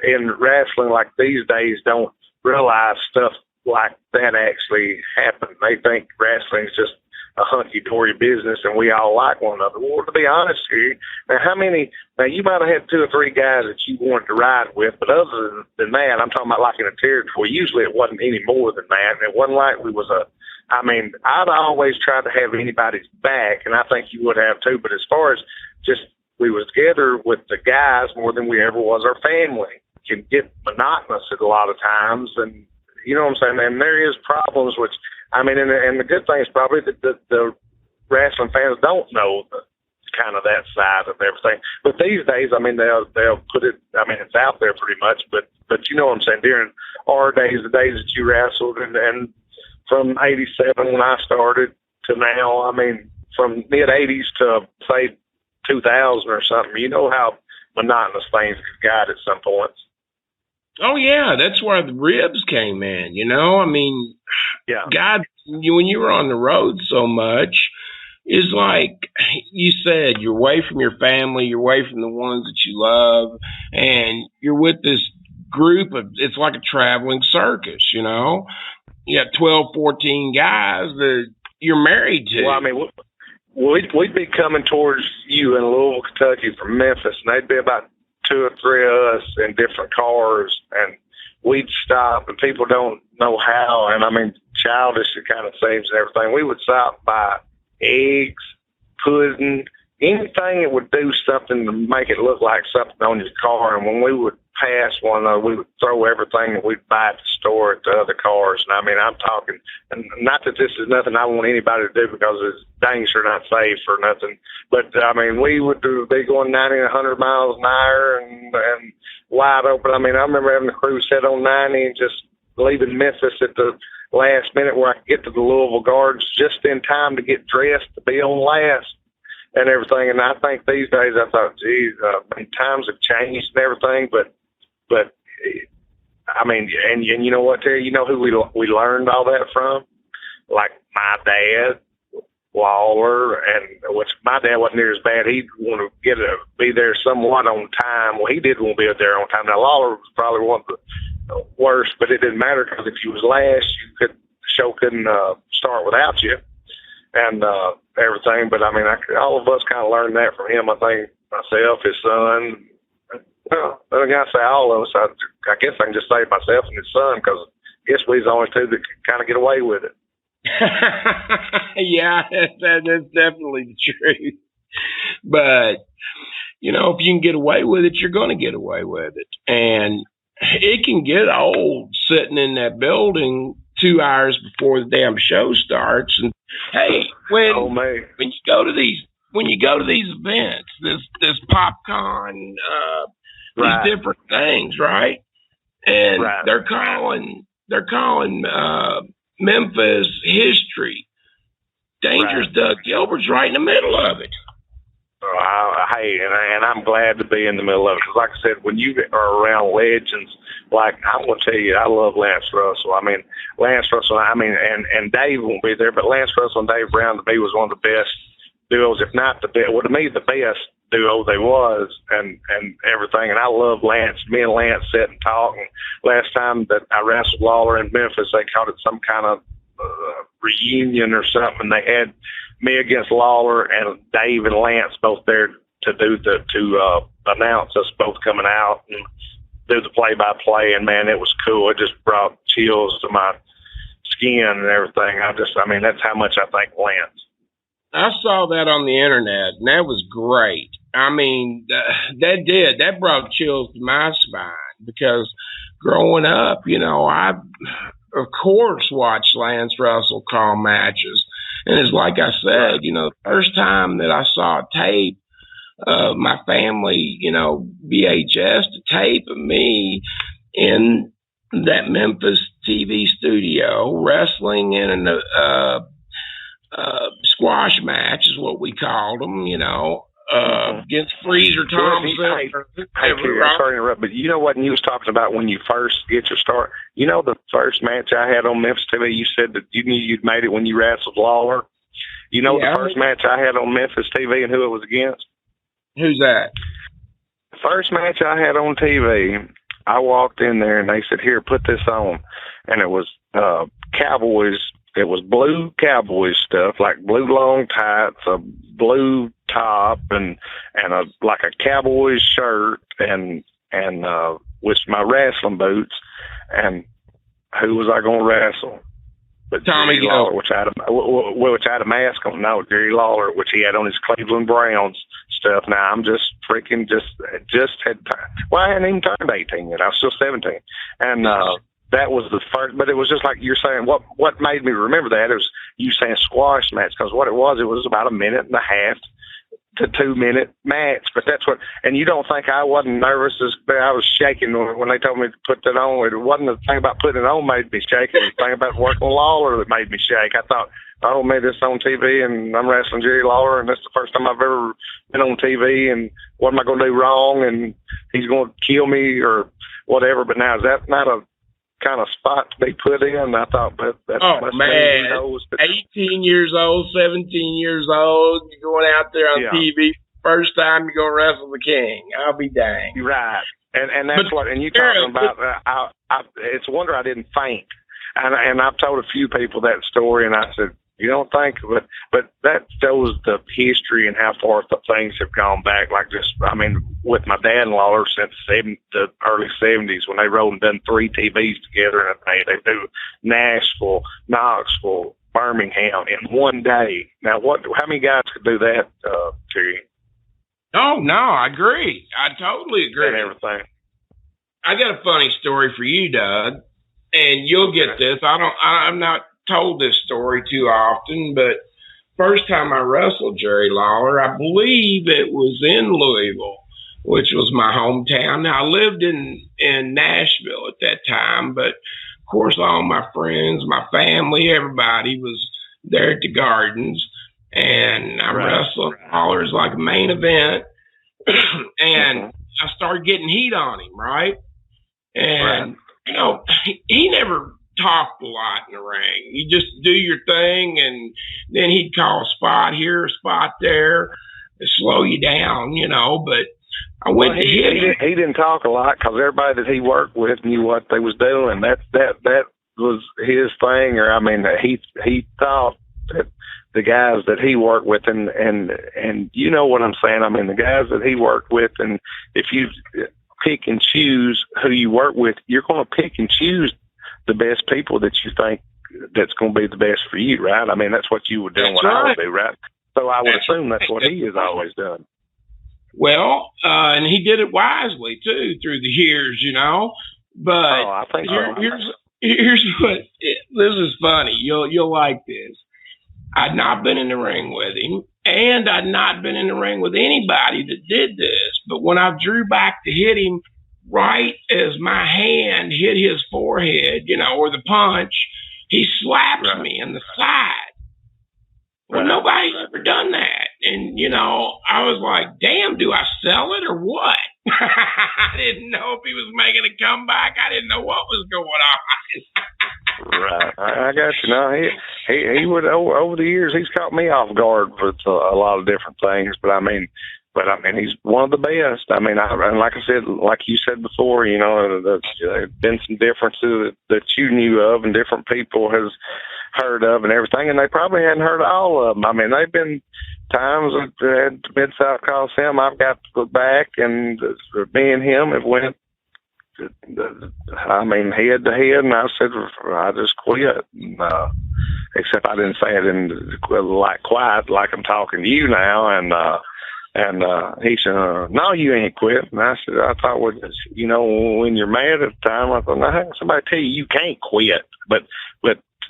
Speaker 9: in wrestling like these days don't realize stuff like that actually happened. They think wrestling is just a hunky-dory business and we all like one another. Well, to be honest here, now you might have had 2 or 3 guys that you wanted to ride with, but other than that, I'm talking about like in a territory, usually it wasn't any more than that. It wasn't like I'd always tried to have anybody's back, and I think you would have too, but as far as just we was together with the guys more than we ever was our family. It can get monotonous at a lot of times, and you know what I'm saying? And there is problems, which, I mean, and the good thing is probably that the wrestling fans don't know kind of that side of everything. But these days, I mean, they'll put it, I mean, it's out there pretty much, but you know what I'm saying? During our days, the days that you wrestled, and from 87 when I started to now, I mean, from mid-80s to, say, 2000 or something, you know how monotonous things got at some points.
Speaker 8: Oh, yeah, that's where the ribs came in, I mean,
Speaker 9: yeah.
Speaker 8: God, when you were on the road so much, it's like you said, you're away from your family, you're away from the ones that you love, and you're with this group of, it's like a traveling circus, You got 12, 14 guys that you're married to.
Speaker 9: Well, I mean, we'd be coming towards you in Louisville, Kentucky from Memphis, and they'd be about 2 or 3 of us in different cars, and we'd stop, and people don't know how, and I mean, childish, it kind of seems and everything. We would stop by eggs, pudding, anything that would do something to make it look like something on your car, and when we would pass one another, we would throw everything that we'd buy at the store at the other cars. And I mean, I'm talking, and not that this is nothing I want anybody to do because it's dangerous or not safe or nothing, but I mean, we would be going 90 and 100 miles an hour and wide open. I mean, I remember having the crew set on 90 and just leaving Memphis at the last minute where I could get to the Louisville Gardens just in time to get dressed to be on last and everything. And I think these days I thought, geez, times have changed and everything, but I mean, and you know what, Terry? You know who we learned all that from? Like my dad, Lawler, and which my dad wasn't near as bad. He'd want to be there somewhat on time. Well, he did want to be there on time. Now Lawler was probably one of the worst, but it didn't matter because if you was last, the show couldn't start without you and everything. But I mean, all of us kind of learned that from him. I think myself, his son. Well, I gotta say all of us. I guess I can just say myself and his son because I guess we're the only 2 that can kind of get away with it.
Speaker 8: Yeah, that's definitely the truth. But if you can get away with it, you're going to get away with it, and it can get old sitting in that building 2 hours before the damn show starts. And hey, when you go to these when you go to these events, this PopCon,
Speaker 9: Right.
Speaker 8: these different things, right? And
Speaker 9: Right.
Speaker 8: they're calling Memphis history. Dangerous Doug Gilbert's right in the middle of it.
Speaker 9: Hey, and I'm glad to be in the middle of it, because like I said, when you are around legends, like I'm going to tell you, I love Lance Russell. I mean, Lance Russell, and Dave won't be there, but Lance Russell and Dave Brown to me was one of the best duos, if not the best. Well, to me, the best duo they was, and everything. And I love Lance. Me and Lance sat and talked. And last time that I wrestled Lawler in Memphis, they called it some kind of reunion or something. They had me against Lawler and Dave and Lance both there to do to announce us both coming out and do the play-by-play. And man, it was cool. It just brought chills to my skin and everything. That's how much I thank Lance.
Speaker 8: I saw that on the internet, and that was great. I mean, that brought chills to my spine, because growing up, I, of course, watched Lance Russell call matches. And it's like I said, the first time that I saw a tape of my family, VHS tape of me in that Memphis TV studio wrestling in a squash match is what we called them, against Freezer Thompson.
Speaker 9: Hey, I'm sorry to interrupt, but you know what you was talking about when you first get your start? The first match I had on Memphis TV, you said that you knew you'd made it when you wrestled Lawler. The first match I had on Memphis TV and who it was against?
Speaker 8: Who's that?
Speaker 9: The first match I had on TV, I walked in there and they said, "Here, put this on." And it was Cowboys. It was blue Cowboys stuff, like blue long tights, a blue top, and like a Cowboys shirt, and with my wrestling boots. And who was I going to wrestle? But
Speaker 8: Tommy
Speaker 9: Jerry Lawler, which I had a mask on. No, Jerry Lawler, which he had on his Cleveland Browns stuff. Now I'm just freaking just had time. Well, I hadn't even turned 18 yet. I was still 17, and that was the first. But it was just like you're saying. What made me remember that is you saying squash match, because what it was about a minute and a half to 2 minute match. But that's what. And you don't think I wasn't nervous? I was shaking when they told me to put that on. It wasn't the thing about putting it on made me shake. It was the thing about working with Lawler that made me shake. I thought, oh, made this on TV, and I'm wrestling Jerry Lawler, and that's the first time I've ever been on TV, and what am I going to do wrong? And he's going to kill me or whatever. But now, is that not a kind of spot to be put in? I thought, but that's
Speaker 8: 18 years old, 17 years old, you're going out there on TV, first time you're going to wrestle the king. I'll be dang.
Speaker 9: Right. And that's and you're talking about, it's a wonder I didn't faint. And I've told a few people that story, and I said, you don't think, but that shows the history and how far the things have gone back. Like with my dad and Lawler since the early 70s, when they rolled and done 3 TVs together in a day. They do Nashville, Knoxville, Birmingham in one day. Now, how many guys could do that, Terry?
Speaker 8: Oh, no, I agree. I totally agree.
Speaker 9: And everything.
Speaker 8: I got a funny story for you, Doug, and you'll get this. I'm not told this story too often, but first time I wrestled Jerry Lawler, I believe it was in Louisville, which was my hometown. Now, I lived in Nashville at that time, but of course all my friends, my family, everybody was there at the Gardens, and I wrestled Lawler as like a main event, and I started getting heat on him, right? And he never talked a lot in the ring. You just do your thing, and then he'd call a spot here, a spot there, to slow you down, but I went to hit him.
Speaker 9: He didn't talk a lot because everybody that he worked with knew what they was doing. That was his thing, or he thought that the guys that he worked with, and you know what I'm saying. The guys that he worked with, and if you pick and choose who you work with, you're going to pick and choose the best people that you think that's going to be the best for you, right? That's what you would do when I would do, right? So I would assume that's what he has always done.
Speaker 8: Well, and he did it wisely too through the years, But
Speaker 9: I think
Speaker 8: here's what this is funny. You'll like this. I'd not been in the ring with him, And I'd not been in the ring with anybody that did this. But when I drew back to hit him, right as my hand hit his forehead, or the punch, he slaps me in the side. Well, nobody's ever done that. And, I was like, damn, do I sell it or what? I didn't know if he was making a comeback. I didn't know what was going on.
Speaker 9: Right. I got you. No, he would, over the years, he's caught me off guard with a lot of different things. But I mean, he's one of the best. I mean, and like I said, like you said before, there's been some differences that you knew of and different people has heard of and everything, and they probably hadn't heard all of them. I mean, they've been times at the Mid-South Coliseum I've got to go back, and me and him have went, head to head, and I said, I just quit. Except I didn't say it in quiet like I'm talking to you now, and he said, no, you ain't quit. And I said, I thought, when you're mad at the time, I thought, no, somebody tell you can't quit. But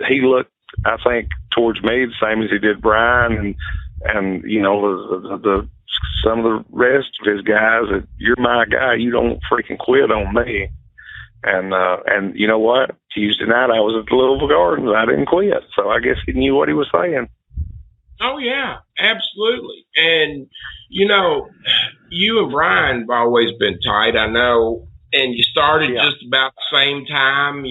Speaker 9: he looked, I think, towards me the same as he did Brian and the some of the rest of his guys, that you're my guy, you don't freaking quit on me. And you know what? Tuesday night I was at the Louisville Gardens. I didn't quit. So I guess he knew what he was saying.
Speaker 8: Oh, yeah, absolutely. And, you and Brian have always been tight, I know. And you started just about the same time.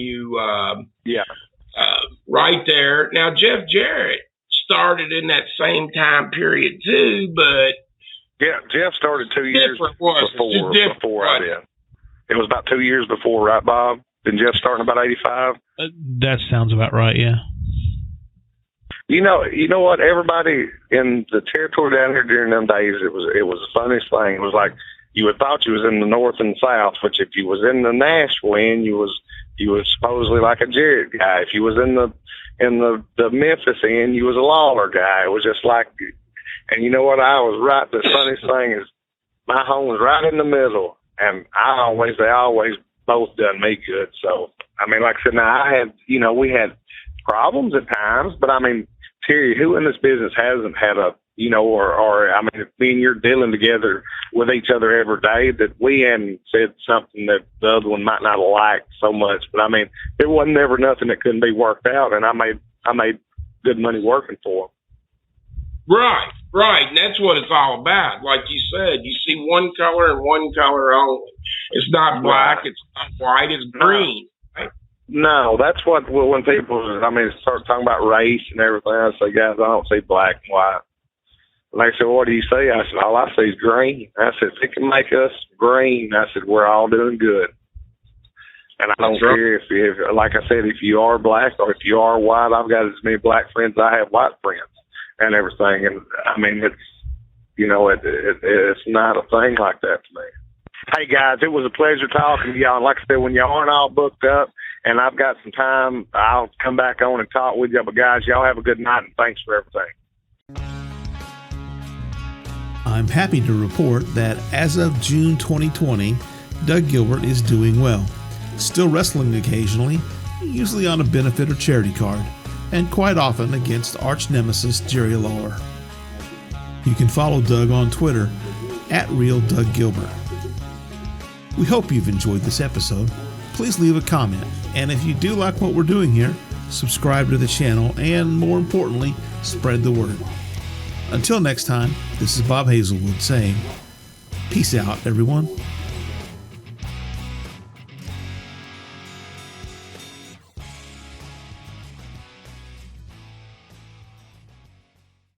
Speaker 8: Right there. Now, Jeff Jarrett started in that same time period, too, but...
Speaker 9: Yeah, Jeff started 2 years before I did. It was about 2 years before, right, Bob? Didn't Jeff start in about 85?
Speaker 1: That sounds about right, yeah.
Speaker 9: You know what? Everybody in the territory down here during them days, it was the funniest thing. It was like you would thought you was in the north and south, which if you was in the Nashville end, you was supposedly like a Jarrett guy. If you was in the Memphis end, you was a Lawler guy. It was just like, and you know what? I was right. The funniest thing is my home was right in the middle, and they always both done me good. So I mean, like I said, now we had problems at times, but I mean, Terry, who in this business hasn't had a, if me and you're dealing together with each other every day, that we hadn't said something that the other one might not have liked so much. But I mean, there wasn't ever nothing that couldn't be worked out, and I made good money working for them.
Speaker 8: Right. And that's what it's all about. Like you said, you see one color and one color only. It's not black, it's not white, it's green.
Speaker 9: No, that's what, when people, start talking about race and everything, I say, guys, I don't see black and white. And they said, what do you see? I said, all I see is green. I said, if it can make us green, I said, we're all doing good. And I don't care if, like I said, if you are black or if you are white, I've got as many black friends as I have white friends and everything. And I mean, it's, it's not a thing like that to me. Hey guys, it was a pleasure talking to y'all. And like I said, when y'all aren't all booked up and I've got some time, I'll come back on and talk with you. But guys, y'all have a good night and thanks for everything.
Speaker 1: I'm happy to report that as of June 2020, Doug Gilbert is doing well. Still wrestling occasionally, usually on a benefit or charity card, and quite often against arch nemesis Jerry Lawler. You can follow Doug on Twitter @RealDougGilbert. We hope you've enjoyed this episode. Please leave a comment, and if you do like what we're doing here, subscribe to the channel, and more importantly, spread the word. Until next time, this is Bob Hazelwood saying, peace out, everyone.